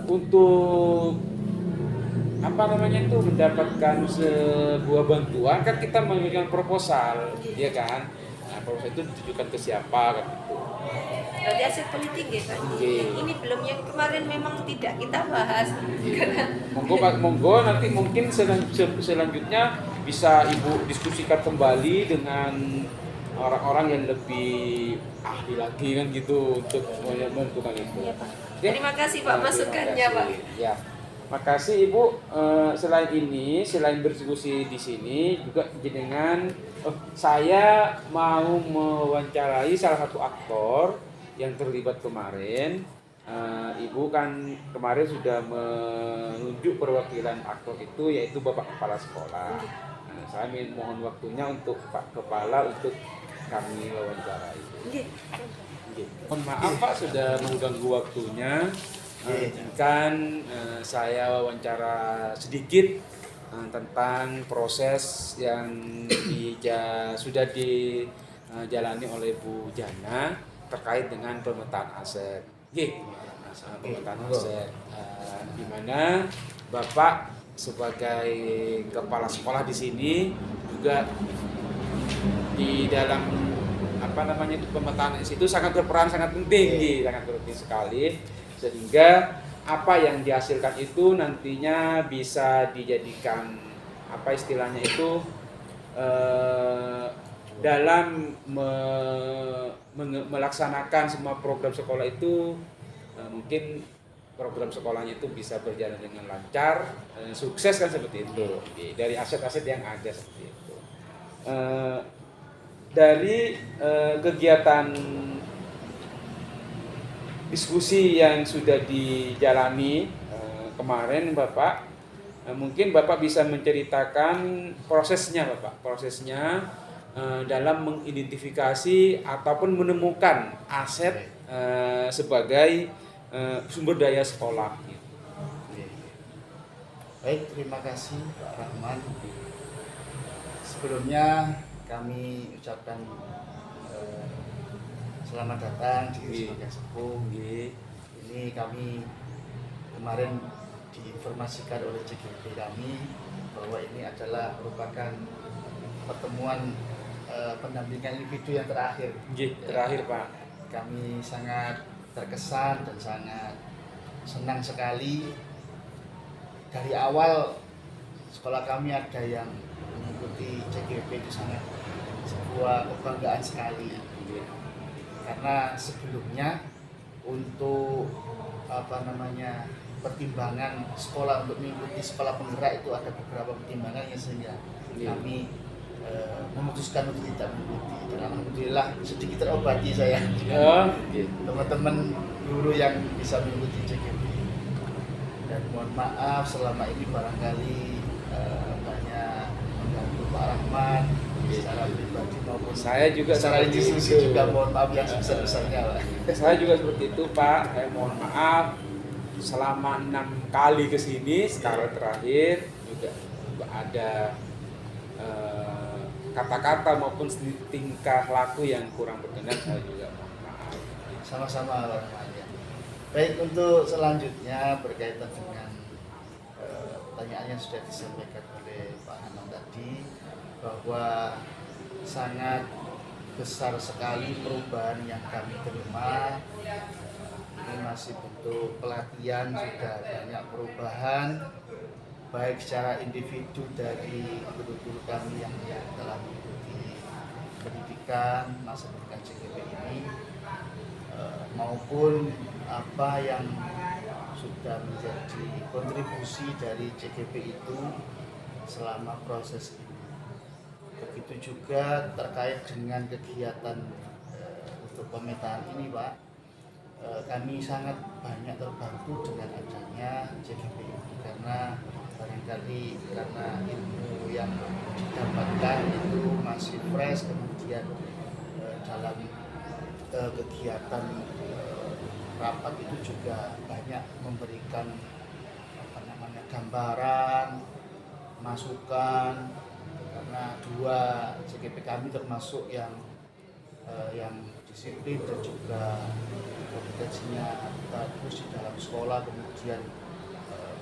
untuk apa namanya itu mendapatkan sebuah bantuan kan kita memberikan proposal, ya kan? Nah, proposal itu ditujukan ke siapa kan gitu. Berarti aset politik ya Pak. Oke. Ini belum, yang kemarin memang tidak kita bahas. Karena Monggo Pak, monggo nanti mungkin selanjutnya bisa Ibu diskusikan kembali dengan orang-orang yang lebih ahli lagi kan gitu untuk menentukan itu. Iya Pak. Oke? Terima kasih Pak Nah, terima masukannya Pak. kasih. Ya. Makasih Ibu. Selain ini, selain berdiskusi di sini juga jenengan saya mau mewawancarai salah satu aktor yang terlibat kemarin. Ibu kan kemarin sudah menunjuk perwakilan aktor itu yaitu Bapak Kepala Sekolah. Nah, saya mohon waktunya untuk Pak Kepala untuk kami wawancarai. Nggih. Mohon maaf Pak sudah mengganggu waktunya. Izinkan saya wawancara sedikit tentang proses yang sudah dijalani oleh Bu Jana terkait dengan pemetaan aset. Pemetaan aset di mana Bapak sebagai kepala sekolah di sini juga di dalam apa namanya itu pemetaan aset itu sangat berperan sangat penting, sangat penting sekali, sehingga apa yang dihasilkan itu nantinya bisa dijadikan apa istilahnya itu dalam melaksanakan semua program sekolah itu mungkin program sekolahnya itu bisa berjalan dengan lancar, sukses kan seperti itu dari aset-aset yang ada seperti itu. Dari kegiatan diskusi yang sudah dijalani kemarin Bapak, mungkin Bapak bisa menceritakan prosesnya Bapak, dalam mengidentifikasi ataupun menemukan aset sebagai sumber daya sekolah. Baik, terima kasih Pak Rahman. Sebelumnya kami ucapkan selamat datang di sebagai sepuh. Ini kami kemarin diinformasikan oleh CGP kami bahwa ini adalah merupakan pertemuan pendampingan individu yang terakhir. Terakhir Pak. Kami sangat terkesan dan sangat senang sekali. Dari awal sekolah kami ada yang mengikuti CGP itu sangat sebuah kebanggaan sekali. Karena sebelumnya untuk pertimbangan sekolah untuk mengikuti sekolah penggerak itu ada beberapa pertimbangan yang sehingga kami memutuskan untuk tidak mengikuti. Dan alhamdulillah sedikit terobati saya teman-teman guru yang bisa mengikuti CGP. Dan mohon maaf selama ini barangkali banyak mengganggu Pak Rahman secara pribadi maupun saya juga secara institusi juga mohon maaf yang sebesar-besarnya Pak. Saya juga seperti itu Pak, saya mohon maaf selama 6 kali kesini, sekarang terakhir juga ada kata-kata maupun tingkah laku yang kurang berkenan, saya juga mohon maaf. Sama-sama Pak Rahman. Baik, untuk selanjutnya berkaitan dengan pertanyaan yang sudah disampaikan oleh Pak Hanan tadi, bahwa sangat besar sekali perubahan yang kami terima. Ini masih butuh pelatihan, sudah banyak perubahan baik secara individu dari guru-guru kami yang telah mengikuti pendidikan masa pendidikan CGP ini, maupun apa yang sudah menjadi kontribusi dari CGP itu selama proses ini. Begitu juga terkait dengan kegiatan untuk pemetaan ini Pak, kami sangat banyak terbantu dengan adanya CGP ini, karena barangkali karena ilmu yang didapatkan itu masih fresh, kemudian dalam kegiatan rapat itu juga banyak memberikan gambaran, masukan, karena dua CGP kami termasuk yang disiplin dan juga kompetensinya bagus di dalam sekolah, kemudian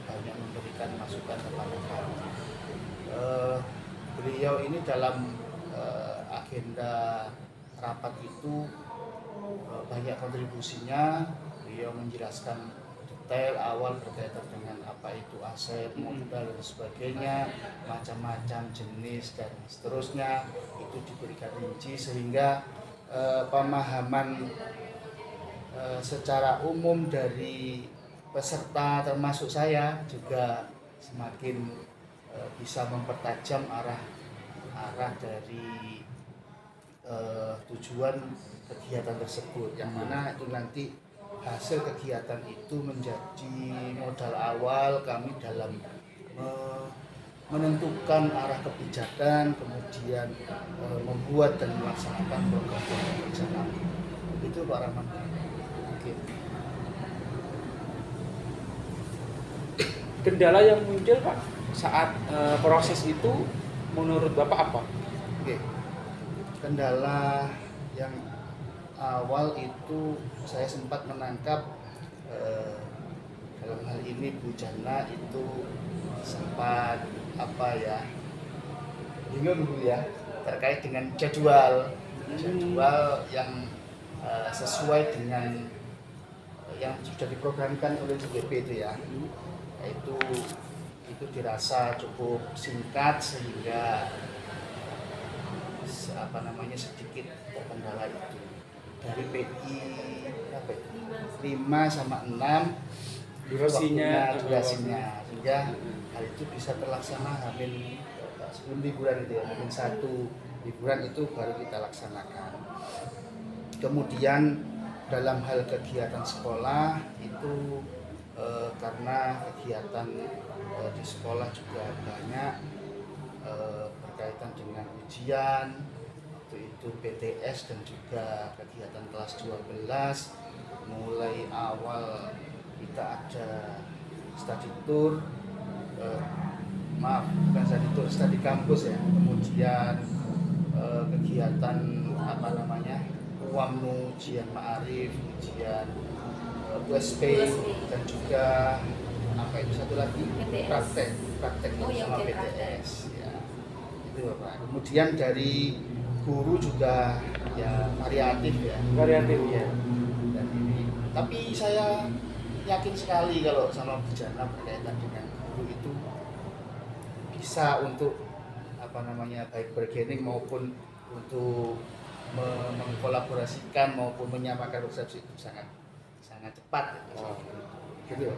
banyak memberikan masukan kepada kami. Beliau ini dalam agenda rapat itu banyak kontribusinya. Beliau menjelaskan detail awal berkaitan dengan apa itu aset, modal dan sebagainya, macam-macam jenis dan seterusnya itu diberikan rinci sehingga pemahaman secara umum dari peserta termasuk saya juga semakin bisa mempertajam arah dari tujuan kegiatan tersebut, yang mana itu nanti hasil kegiatan itu menjadi modal awal kami dalam menentukan arah kebijakan, kemudian membuat dan melaksanakan program kerja kami. Begitu Pak Rahman. Oke. Kendala yang muncul Pak saat proses itu menurut Bapak apa? Oke. Kendala yang awal itu saya sempat menangkap dalam hal ini Bu Jana itu sempat bingung dulu ya terkait dengan jadwal yang sesuai dengan yang sudah diprogramkan oleh CGP itu ya, yaitu itu dirasa cukup singkat sehingga sedikit terkendala itu dari PI 5 sama 6 durasinya sehingga hal itu bisa terlaksana sebelum liburan itu ya, H1 liburan itu baru kita laksanakan. Kemudian dalam hal kegiatan sekolah itu karena kegiatan di sekolah juga banyak berkaitan dengan ujian, itu PTS dan juga kegiatan kelas 12. Mulai awal kita ada study tour, study kampus ya, kemudian kegiatan UAMNU, ujian Ma'arif, ujian USP dan juga satu lagi praktek sama PTS ya. Itu Bapak. Kemudian dari guru juga ya variatif ya. Dan ini tapi saya yakin sekali kalau sama Bu Jana berkaitan dengan guru itu bisa untuk baik bargaining maupun untuk mengkolaborasikan maupun menyamakan persepsi itu sangat cepat gitu.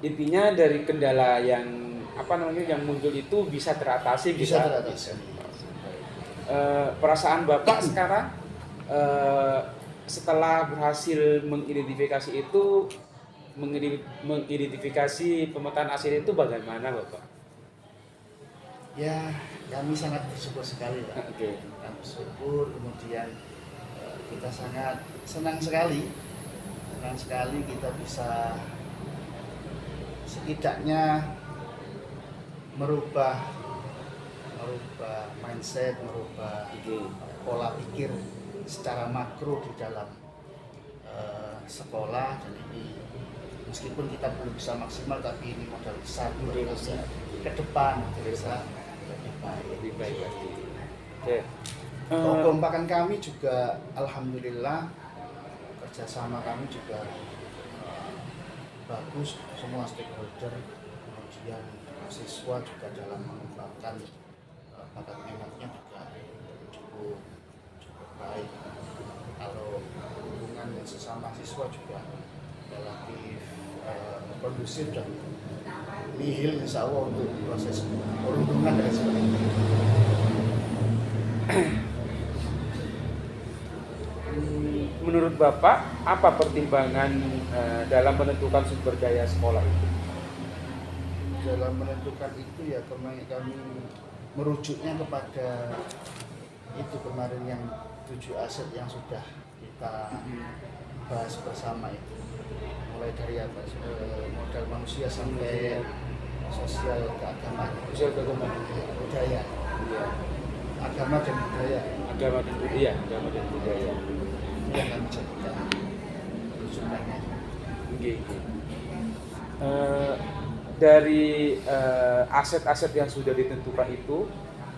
Intinya dari kendala yang muncul itu bisa teratasi. Perasaan Bapak sekarang setelah berhasil mengidentifikasi pemetaan aset itu bagaimana Bapak? Ya, kami sangat bersyukur sekali Pak. Okay. Kami bersyukur, kemudian kita sangat senang sekali kita bisa setidaknya merubah mindset, merubah pola pikir secara makro di dalam sekolah. Dan ini meskipun kita belum bisa maksimal, tapi ini modal besar ke depan bisa lebih baik lagi. Okay. Kekompakan kami juga alhamdulillah, kerjasama kami juga bagus, semua stakeholder, kemudian siswa juga dalam mengembangkan bakat minatnya juga cukup baik. Kalau hubungan dengan sesama siswa juga relatif kondusif dan nihil insya Allah untuk proses perundungan dan sebagainya. Menurut Bapak, apa pertimbangan dalam menentukan sumber daya sekolah itu? Dalam menentukan itu ya kami merujuknya kepada itu kemarin yang 7 aset yang sudah kita bahas bersama itu, mulai dari atas modal manusia sampai sosial keagamaan, Sosial keagamaan. budaya, Iya. agama dan budaya Agama dan budaya. Agama dan budaya. ini yang kami jadikan rujukannya. Oke. Dari aset-aset yang sudah ditentukan itu,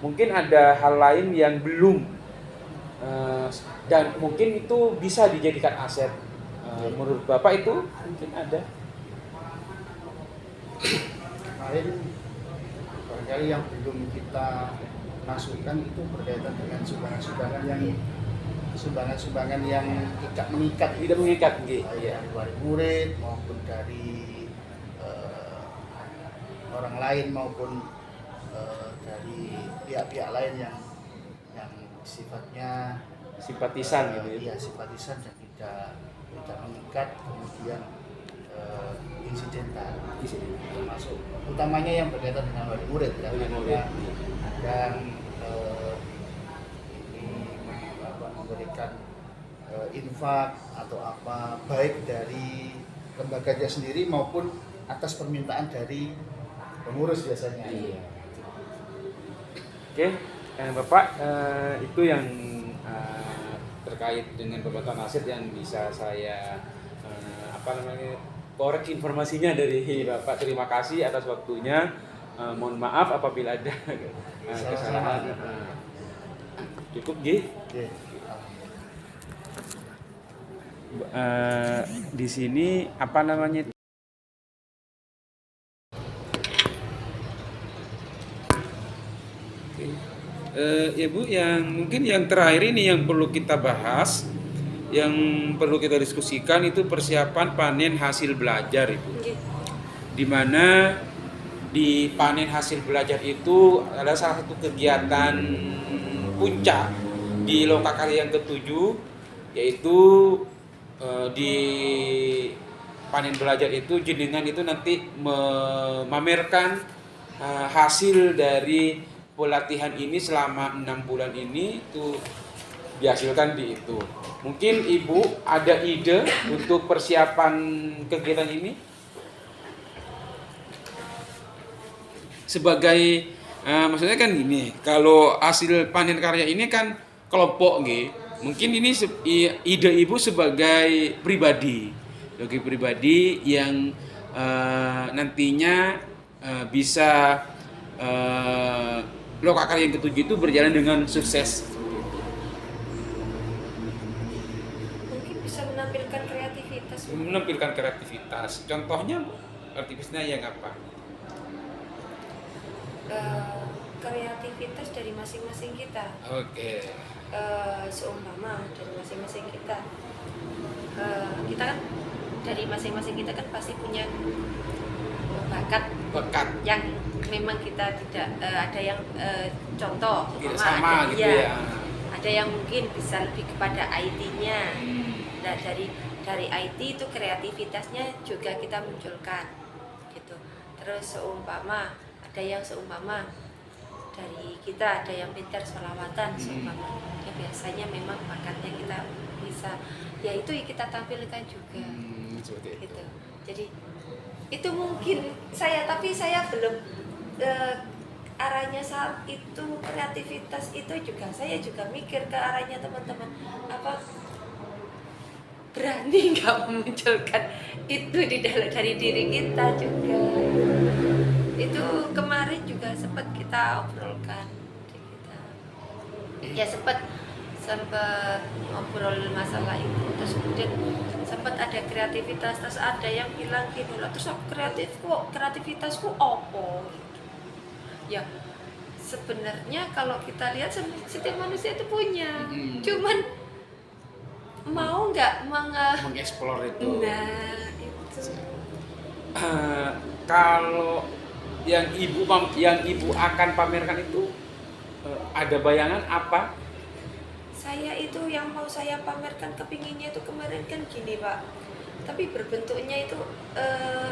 mungkin ada hal lain yang belum dan mungkin itu bisa dijadikan aset. Menurut Bapak itu mungkin ada? Kemarin barangkali yang belum kita masukkan itu berkaitan dengan sumbangan-sumbangan yang tidak mengikat, Tidak mengikat, nggih. baik Iya. dari wali murid maupun dari orang lain maupun dari pihak-pihak lain yang sifatnya Simpatisan gitu ya. iya, simpatisan dan tidak mengikat, kemudian insidental, termasuk utamanya yang berkaitan dengan wali murid ya, Wali murid. dan ini memberikan infak atau apa baik dari lembaganya sendiri maupun atas permintaan dari pengurus biasanya. Iya. Oke, Bapak, itu yang terkait dengan pembagian aset yang bisa saya korek informasinya dari Bapak. Terima kasih atas waktunya. Mohon maaf apabila ada kesalahan. Cukup, Gi. Oke. Di sini apa namanya? Ya Bu, yang mungkin yang terakhir ini yang perlu kita bahas, yang perlu kita diskusikan itu persiapan panen hasil belajar Ibu. Di mana di panen hasil belajar itu adalah salah satu kegiatan puncak di Lokakarya yang ke-7, yaitu di panen belajar itu jenengan itu nanti memamerkan hasil dari pelatihan ini selama 6 bulan ini itu dihasilkan di itu. Mungkin Ibu ada ide untuk persiapan kegiatan ini? Sebagai maksudnya kan gini, kalau hasil panen karya ini kan kelompok nggih. Mungkin ini ide Ibu sebagai pribadi yang nantinya bisa Lokakarya yang ke-7 itu berjalan dengan sukses. Mungkin bisa Menampilkan kreativitas. Contohnya kreativitasnya yang apa? Kreativitas dari masing-masing kita. Oke. Seumpama dari masing-masing kita, kita kan dari masing-masing kita kan pasti punya bakat yang memang kita tidak ada yang contoh Tidak sama gitu ya. ada yang mungkin bisa lebih kepada IT-nya. Nah, dari IT itu kreativitasnya juga kita munculkan gitu. Terus seumpama dari kita ada yang pintar sholawatan seumpama ya, biasanya memang bakatnya kita bisa, ya itu kita tampilkan juga gitu. Jadi itu mungkin tapi saya belum arahnya saat itu. Kreativitas itu juga saya juga mikir ke arahnya teman-teman, apa berani nggak memunculkan itu dari diri kita juga. Itu kemarin juga sempat kita obrolkan di kita, ya sempat ngobrol masalah itu. Terus kemudian sempat ada kreativitas, terus ada yang bilang gini loh, terus aku kreativitasku opo gitu. Ya sebenarnya kalau kita lihat setiap manusia itu punya, cuman mau nggak mengeksplor itu. Nah itu. Kalau yang ibu akan pamerkan itu ada bayangan apa? Saya itu yang mau saya pamerkan kepinginnya itu kemarin kan gini Pak, tapi berbentuknya itu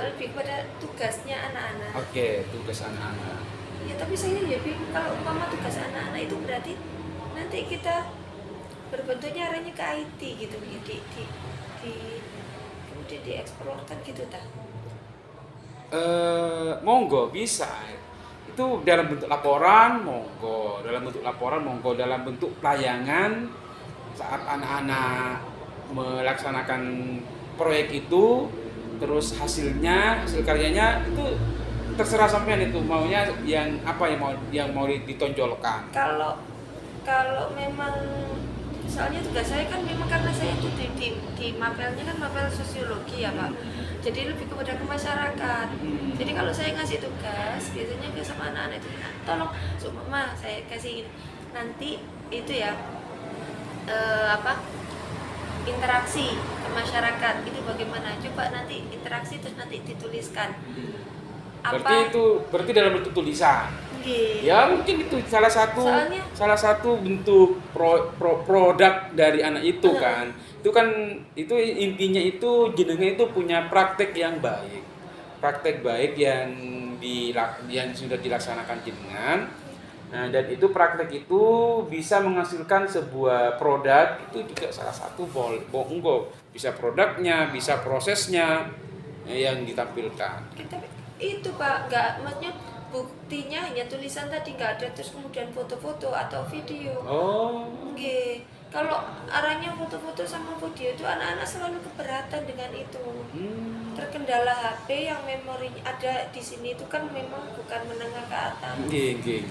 lebih pada tugasnya anak-anak. Oke, tugas anak-anak. Ya tapi saya ya bingung, kalau umpama tugas anak-anak itu berarti nanti kita berbentuknya arahnya ke IT gitu, kemudian dieksplorkan gitu ta. Monggo bisa. Itu dalam bentuk laporan, monggo dalam bentuk tayangan saat anak-anak melaksanakan proyek itu, terus hasil karyanya itu terserah sampean itu maunya yang apa yang mau ditonjolkan. Kalau memang soalnya tugas saya kan memang karena saya itu di mapelnya kan mapel sosiologi ya Pak, jadi lebih kepada ke masyarakat. Jadi kalau saya ngasih tugas biasanya ke sama anak-anak itu, tolong Mama saya kasih ini nanti itu ya interaksi ke masyarakat itu bagaimana, coba nanti interaksi terus nanti dituliskan Berarti dalam bentuk tulisan. Nggih. Ya mungkin itu salah satu bentuk produk dari anak itu kan. Itu intinya itu jenenge itu punya praktek yang baik. Praktek baik yang sudah dilaksanakan jenengan. Nah, dan itu praktek itu bisa menghasilkan sebuah produk, itu juga salah satu bisa produknya, bisa prosesnya yang ditampilkan. Itu Pak, nggak, maksudnya buktinya hanya tulisan tadi, nggak ada terus kemudian foto-foto atau video. Nggih. Kalau arahnya foto-foto sama video itu anak-anak selalu keberatan dengan itu. Terkendala HP yang memorinya ada di sini itu kan memang bukan menengah ke atas.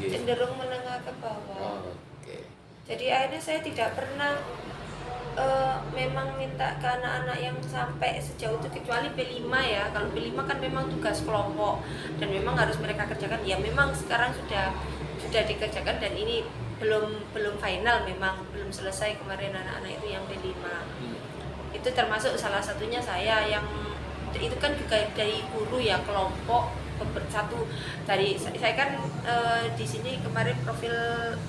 Cenderung menengah ke bawah. Jadi akhirnya saya tidak pernah memang minta ke anak-anak yang sampai sejauh itu, kecuali P5 ya. Kalau P5 kan memang tugas kelompok dan memang harus mereka kerjakan. Ya memang sekarang sudah dikerjakan dan ini belum final, memang belum selesai kemarin anak-anak itu yang P5. Itu termasuk salah satunya saya yang itu kan juga dari guru ya, kelompok satu dari saya kan di sini kemarin profil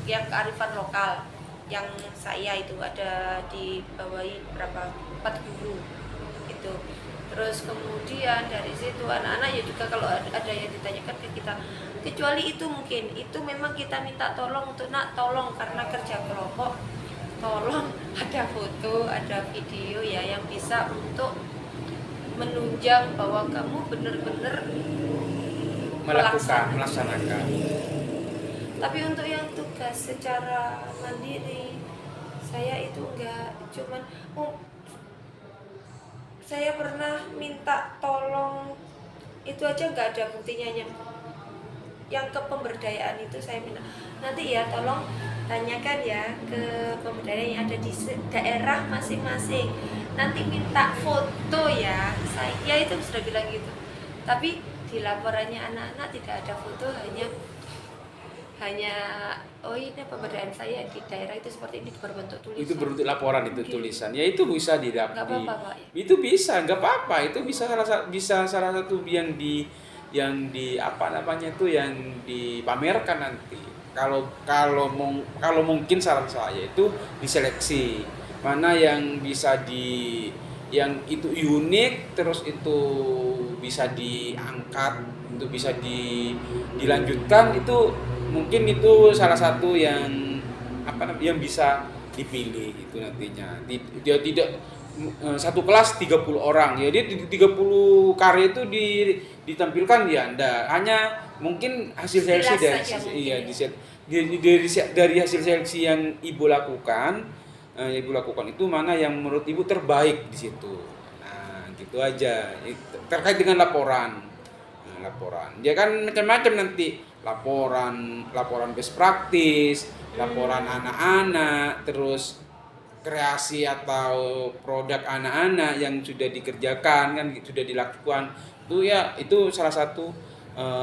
yang kearifan lokal yang saya itu ada di bawahi berapa 4 guru itu. Terus kemudian dari situ anak-anak ya juga kalau ada yang ditanyakan ke kita, kecuali itu mungkin itu memang kita minta tolong untuk tolong karena kerja kelompok, tolong ada foto, ada video ya yang bisa untuk menunjang bahwa kamu benar-benar melaksanakan. Tapi untuk yang tugas secara mandiri saya itu enggak, cuman saya pernah minta tolong itu aja enggak ada buktinya. Yang ke pemberdayaan itu saya minta, nanti ya tolong tanyakan ya ke pemberdayaan yang ada di daerah masing-masing, nanti minta foto ya. Saya itu sudah bilang gitu, tapi di laporannya anak-anak tidak ada foto, hanya oh ini pemberdayaan saya di daerah itu seperti ini, berbentuk tulisan. Itu berbentuk laporan, itu tulisan. Ya itu bisa itu bisa, nggak apa-apa. Itu bisa salah satu yang dipamerkan nanti. Kalau mungkin saran saya itu diseleksi mana yang bisa yang itu unik, terus itu bisa diangkat, itu bisa dilanjutkan, itu mungkin itu salah satu yang bisa dipilih itu nantinya. Dia tidak satu kelas 30 orang ya, dia 30 karya itu ditampilkan ya, hanya mungkin hasil seleksi dari hasil seleksi yang ibu lakukan itu mana yang menurut ibu terbaik di situ. Nah, gitu aja. Terkait dengan laporan. Ya kan macam-macam nanti. Laporan best practice, laporan anak-anak, terus kreasi atau produk anak-anak yang sudah dikerjakan kan, sudah dilakukan. Itu salah satu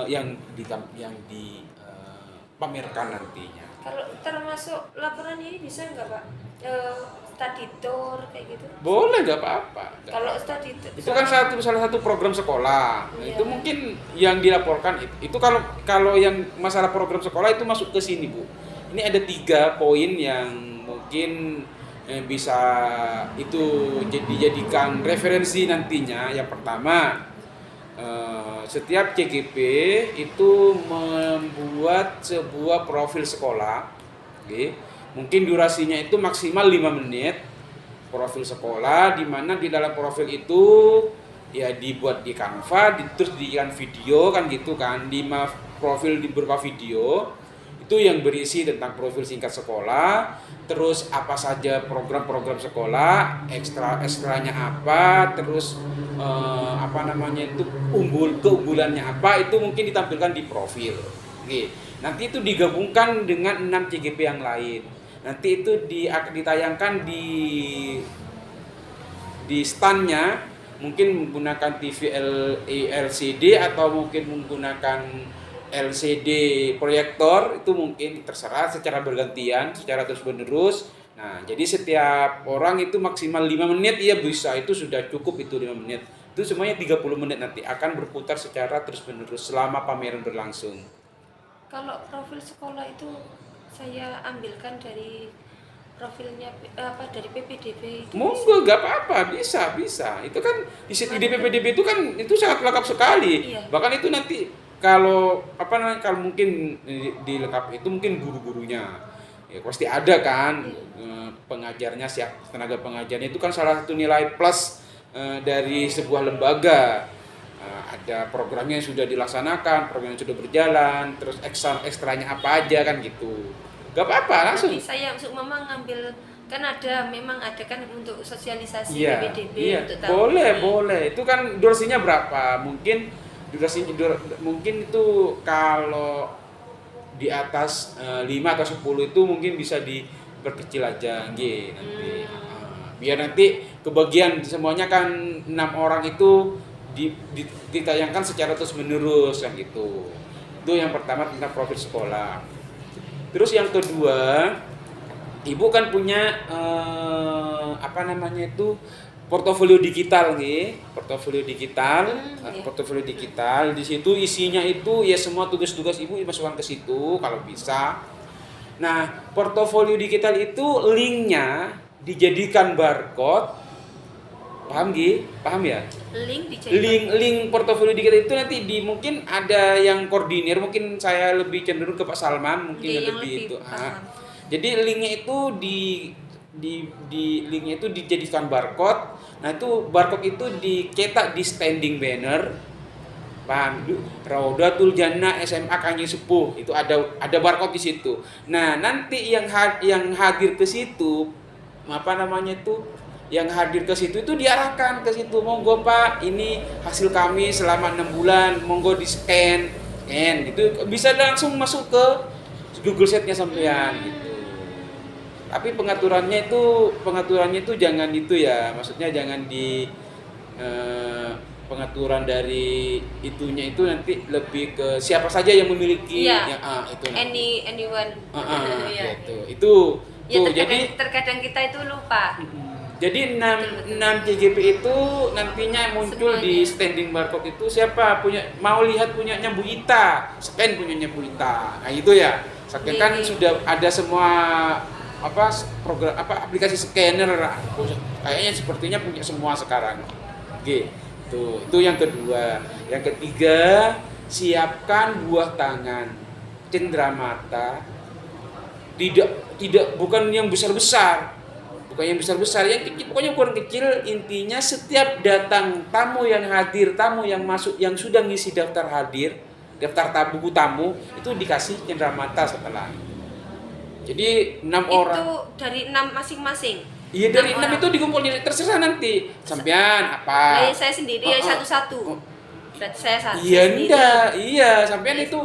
yang dipamerkan nantinya. Kalau termasuk laporan ini bisa nggak Pak? Study tour kayak gitu? Boleh, nggak apa-apa. Kalau study tour itu kan salah satu program sekolah. Iya. Itu mungkin yang dilaporkan itu kalau yang masalah program sekolah itu masuk ke sini Bu. Ini ada 3 poin yang mungkin bisa itu dijadikan referensi nantinya. Yang pertama, setiap CGP itu membuat sebuah profil sekolah, okay, Mungkin durasinya itu maksimal 5 menit profil sekolah, di mana di dalam profil itu ya dibuat di Canva, terus dijadikan video kan gitu kan, 5 profil berupa video itu yang berisi tentang profil singkat sekolah, terus apa saja program-program sekolah, ekstranya apa, terus apa namanya itu keunggulannya apa, itu mungkin ditampilkan di profil. Oke. Nanti itu digabungkan dengan 6 CGP yang lain. Nanti itu ditayangkan di stand-nya, mungkin menggunakan TV LCD atau mungkin menggunakan LCD proyektor, itu mungkin terserah secara bergantian, secara terus-menerus. Nah, jadi setiap orang itu maksimal 5 menit ya bisa, itu sudah cukup itu 5 menit. Itu semuanya 30 menit nanti akan berputar secara terus-menerus selama pameran berlangsung. Kalau profil sekolah itu saya ambilkan dari profilnya dari PPDB itu Monggo, nggak apa-apa, bisa. Itu kan di PPDB itu kan itu sangat lengkap sekali. Iya. Bahkan itu nanti kalau kalau mungkin dilengkapi itu mungkin guru-gurunya. Ya pasti ada kan, pengajarnya, tenaga pengajarnya itu kan salah satu nilai plus dari sebuah lembaga. Ada programnya yang sudah dilaksanakan, program yang sudah berjalan, terus ekstranya apa aja kan gitu. Gak apa-apa, langsung. Nanti saya memang ngambil, kan memang ada kan untuk sosialisasi Iya, PPDB iya. untuk tahun Boleh. Itu kan durasinya berapa? Mungkin mungkin itu kalau di atas 5 atau 10 itu mungkin bisa diperkecil aja nggih nanti. Biar nanti kebagian semuanya kan 6 orang itu ditayangkan secara terus menerus kan gitu. Itu yang pertama tentang profil sekolah. Terus yang kedua, Ibu kan punya portofolio digital nih, portofolio digital. Di situ isinya itu ya semua tugas-tugas Ibu masukkan ke situ kalau bisa. Nah, portofolio digital itu linknya dijadikan barcode. Paham ya? Link portofolio digital itu nanti mungkin ada yang koordinir, mungkin saya lebih cenderung ke Pak Salman mungkin yang lebih itu. Jadi linknya itu linknya itu dijadikan barcode. Nah, itu barcode itu dicetak di standing banner. Paham? Raudatul Jannah SMA Kanjeng Sepuh, itu ada barcode di situ. Nah, nanti yang hadir ke situ yang hadir ke situ itu diarahkan ke situ, monggo Pak, ini hasil kami selama 6 bulan, monggo di scan, itu bisa langsung masuk ke Google Sheet-nya sampean gitu. Tapi pengaturannya itu jangan itu ya, maksudnya jangan pengaturan dari itunya itu nanti lebih ke siapa saja yang memiliki itu anyone itu jadi terkadang kita itu lupa. Jadi 6 CGP itu nantinya muncul semuanya di standing barcode itu, siapa mau lihat punyanya Bu Ita, scan punyanya Bu Ita. Nah itu ya, scan kan sudah ada semua program aplikasi scanner, kayaknya sepertinya punya semua sekarang. Gitu. Itu yang kedua. Yang ketiga, siapkan buah tangan, cenderamata. Bukan yang besar-besar. Yang kecil, pokoknya ukuran kecil. Intinya setiap datang tamu yang hadir, tamu yang masuk, yang sudah ngisi daftar hadir, buku tamu, itu dikasih cenderamata setelah. Jadi 6 orang. Itu dari 6 masing-masing. Iya, dari 6 itu dikumpulin, terserah nanti sampean apa. Saya sendiri satu-satu. Berarti saya satu. Iya, sampean itu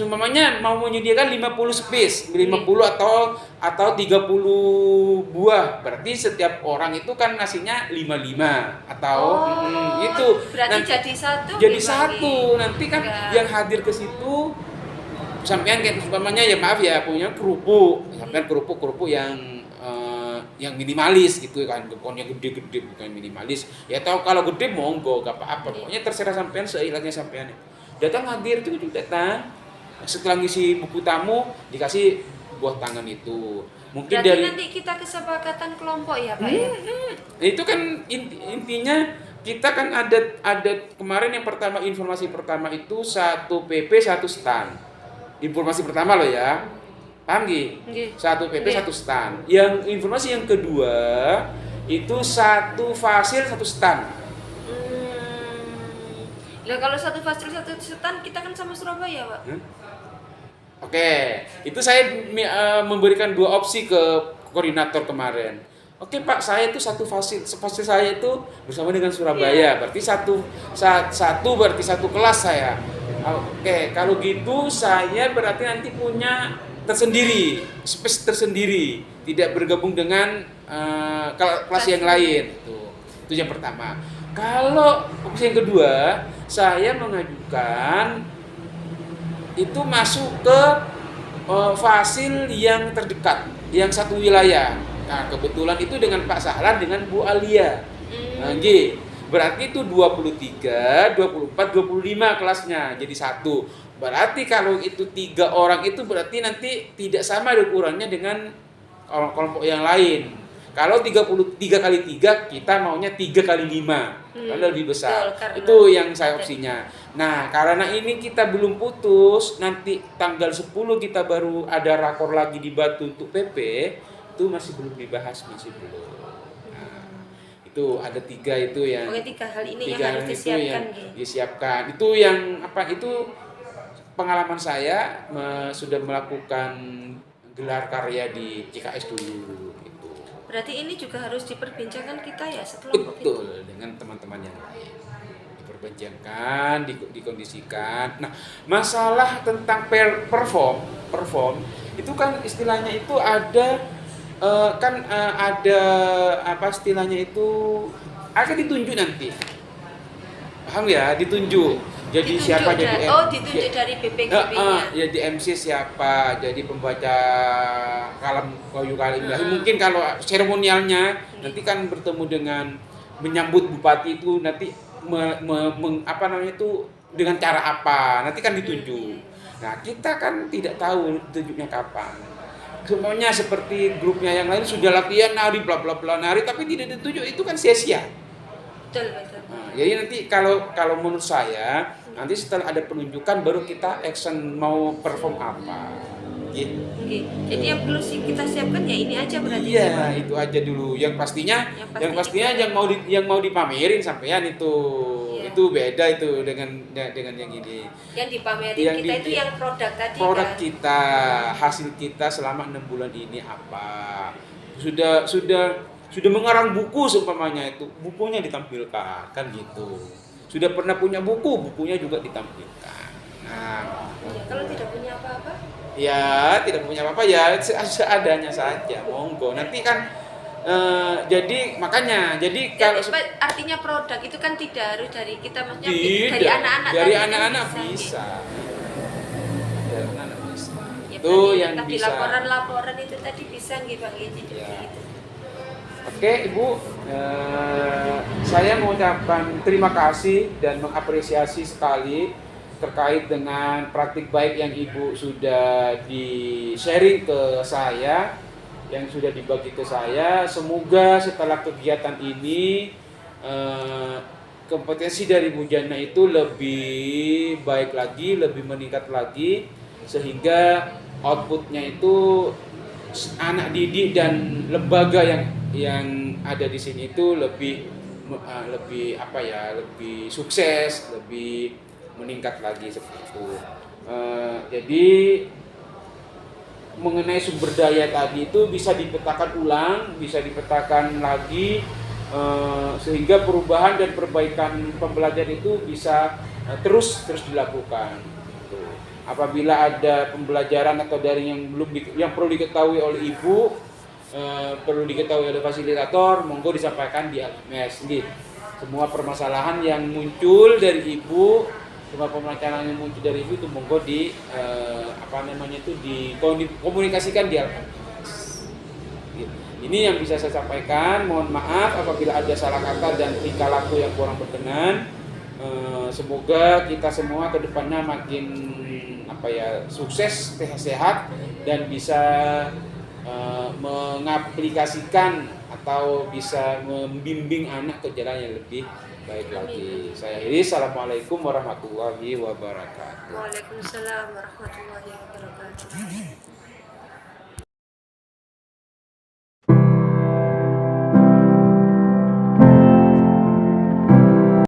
umpamanya mau menyediakan 50 space, 50 atau 30 buah. Berarti setiap orang itu kan ngasihnya 55 atau itu. Berarti nanti, jadi satu. Nanti kan yang hadir ke situ sampean kayak umpamanya ya maaf ya punya kerupuk. Sampean kerupuk yang minimalis gitu kan, bukan yang gede-gede, bukan minimalis. Ya tahu kalau gede monggo, gak apa-apa. Pokoknya terserah sampean seilatnya sampean. Datang hadir itu datang. Setelah ngisi buku tamu dikasih buah tangan itu. Mungkin berarti dari nanti kita kesepakatan kelompok ya Pak ya. Itu kan intinya kita kan ada kemarin yang pertama, informasi pertama itu 1 PP 1 stand. Informasi pertama loh ya. Paham Gi? Nggih. Satu PP Nggih. satu stand. Yang informasi yang kedua itu satu fasil satu stand. Nah kalau satu fasil satu stand kita kan sama Surabaya, Pak. Oke, itu saya memberikan dua opsi ke koordinator kemarin. Oke Pak, saya itu satu fasil saya itu bersama dengan Surabaya, berarti satu berarti satu kelas saya. Oke, kalau gitu saya berarti nanti punya tersendiri, space tersendiri, tidak bergabung dengan kelas yang lain. Itu yang pertama. Kalau opsi yang kedua, saya mengajukan itu masuk ke fasil yang terdekat, yang satu wilayah. Nah, kebetulan itu dengan Pak Sahlan dengan Bu Alia. Nah, berarti itu 23, 24, 25 kelasnya jadi satu. Berarti kalau itu 3 orang itu berarti nanti tidak sama ukurannya dengan kelompok yang lain. Kalau 33 kali 3 kita maunya 3 kali 5. Karena lebih besar. Betul, itu yang saya opsinya. Nah, karena ini kita belum putus, nanti tanggal 10 kita baru ada rakor lagi di Batu untuk PP, itu masih belum dibahas, masih belum. Nah, itu ada 3 itu yang Oke, 3 hal ini yang 3 harus itu disiapkan. yang Nggih. disiapkan. Itu yang apa? Itu pengalaman saya sudah melakukan gelar karya di CKS dulu gitu. Berarti ini juga harus diperbincangkan kita ya setelah Betul, dengan teman-teman yang lain. Diperbincangkan, dikondisikan. Nah, masalah tentang perform itu kan istilahnya itu ada ada apa istilahnya itu akan ditunjuk nanti. Paham ya? Ditunjuk. Jadi Ditunjuk siapa jadi ditunjuk dari BPKB-nya. ya di MC siapa, jadi pembaca kalam kayu kalim. Mungkin kalau seremonialnya nanti kan bertemu dengan menyambut bupati itu nanti apa namanya itu dengan cara apa, nanti kan ditunjuk. Nah, kita kan tidak tahu tunjuknya kapan. Semuanya seperti grupnya yang lain sudah latihan nari bla bla bla nari tapi tidak ditunjuk, itu kan sia-sia. Betul. Nah, jadi nanti kalau menurut saya nanti setelah ada penunjukan baru kita action mau perform apa. Gitu. Oke. Jadi yang perlu kita siapkan ya ini aja berarti. Iya, ya, Pak? itu aja dulu. Yang pastinya Yang yang mau dipamerin sampean itu. Iya. Itu beda itu dengan yang ini. Yang dipamerin Yang kita itu yang produk tadi produk kan. kita, hasil kita selama 6 bulan ini apa. Sudah mengarang buku seumpamanya itu, bukunya ditampilkan kan gitu. Sudah pernah punya bukunya juga ditampilkan. Nah, Ya, kalau tidak punya apa-apa, ya tidak punya apa-apa ya seadanya saja, monggo. Nanti kan jadi makanya kalau artinya produk itu kan tidak harus dari kita, maksudnya tidak, dari anak-anak dari tadi kan anak-anak bisa. bisa. Dari anak-anak bisa. Ya, Itu berarti yang tadi bisa. laporan itu tadi bisa nggih Bang gitu. Ya. Oke Ibu, saya mengucapkan terima kasih dan mengapresiasi sekali terkait dengan praktik baik yang Ibu sudah di-sharing ke saya, yang sudah dibagi ke saya. Semoga setelah kegiatan ini kompetensi dari Bu Jana itu lebih baik lagi, lebih meningkat lagi, sehingga outputnya itu anak didik dan lembaga yang ada di sini itu lebih sukses, lebih meningkat lagi seperti itu. Jadi mengenai sumber daya tadi itu bisa dipetakan ulang, bisa dipetakan lagi, sehingga perubahan dan perbaikan pembelajaran itu bisa terus dilakukan. Gitu. Apabila ada pembelajaran atau daring yang perlu diketahui oleh Ibu, perlu diketahui oleh fasilitator, monggo disampaikan di LMS. Gitu. Semua permasalahan yang muncul dari Ibu, semua permasalahan yang muncul dari Ibu itu monggo dikomunikasikan di LMS. Gitu. Ini yang bisa saya sampaikan. Mohon maaf apabila ada salah kata dan tingkah laku yang kurang berkenan. Semoga kita semua ke depannya makin sukses, sehat dan bisa mengaplikasikan atau bisa membimbing anak ke jalan yang lebih baik lagi. Saya akhiri. Assalamualaikum warahmatullahi wabarakatuh. Waalaikumsalam warahmatullahi wabarakatuh.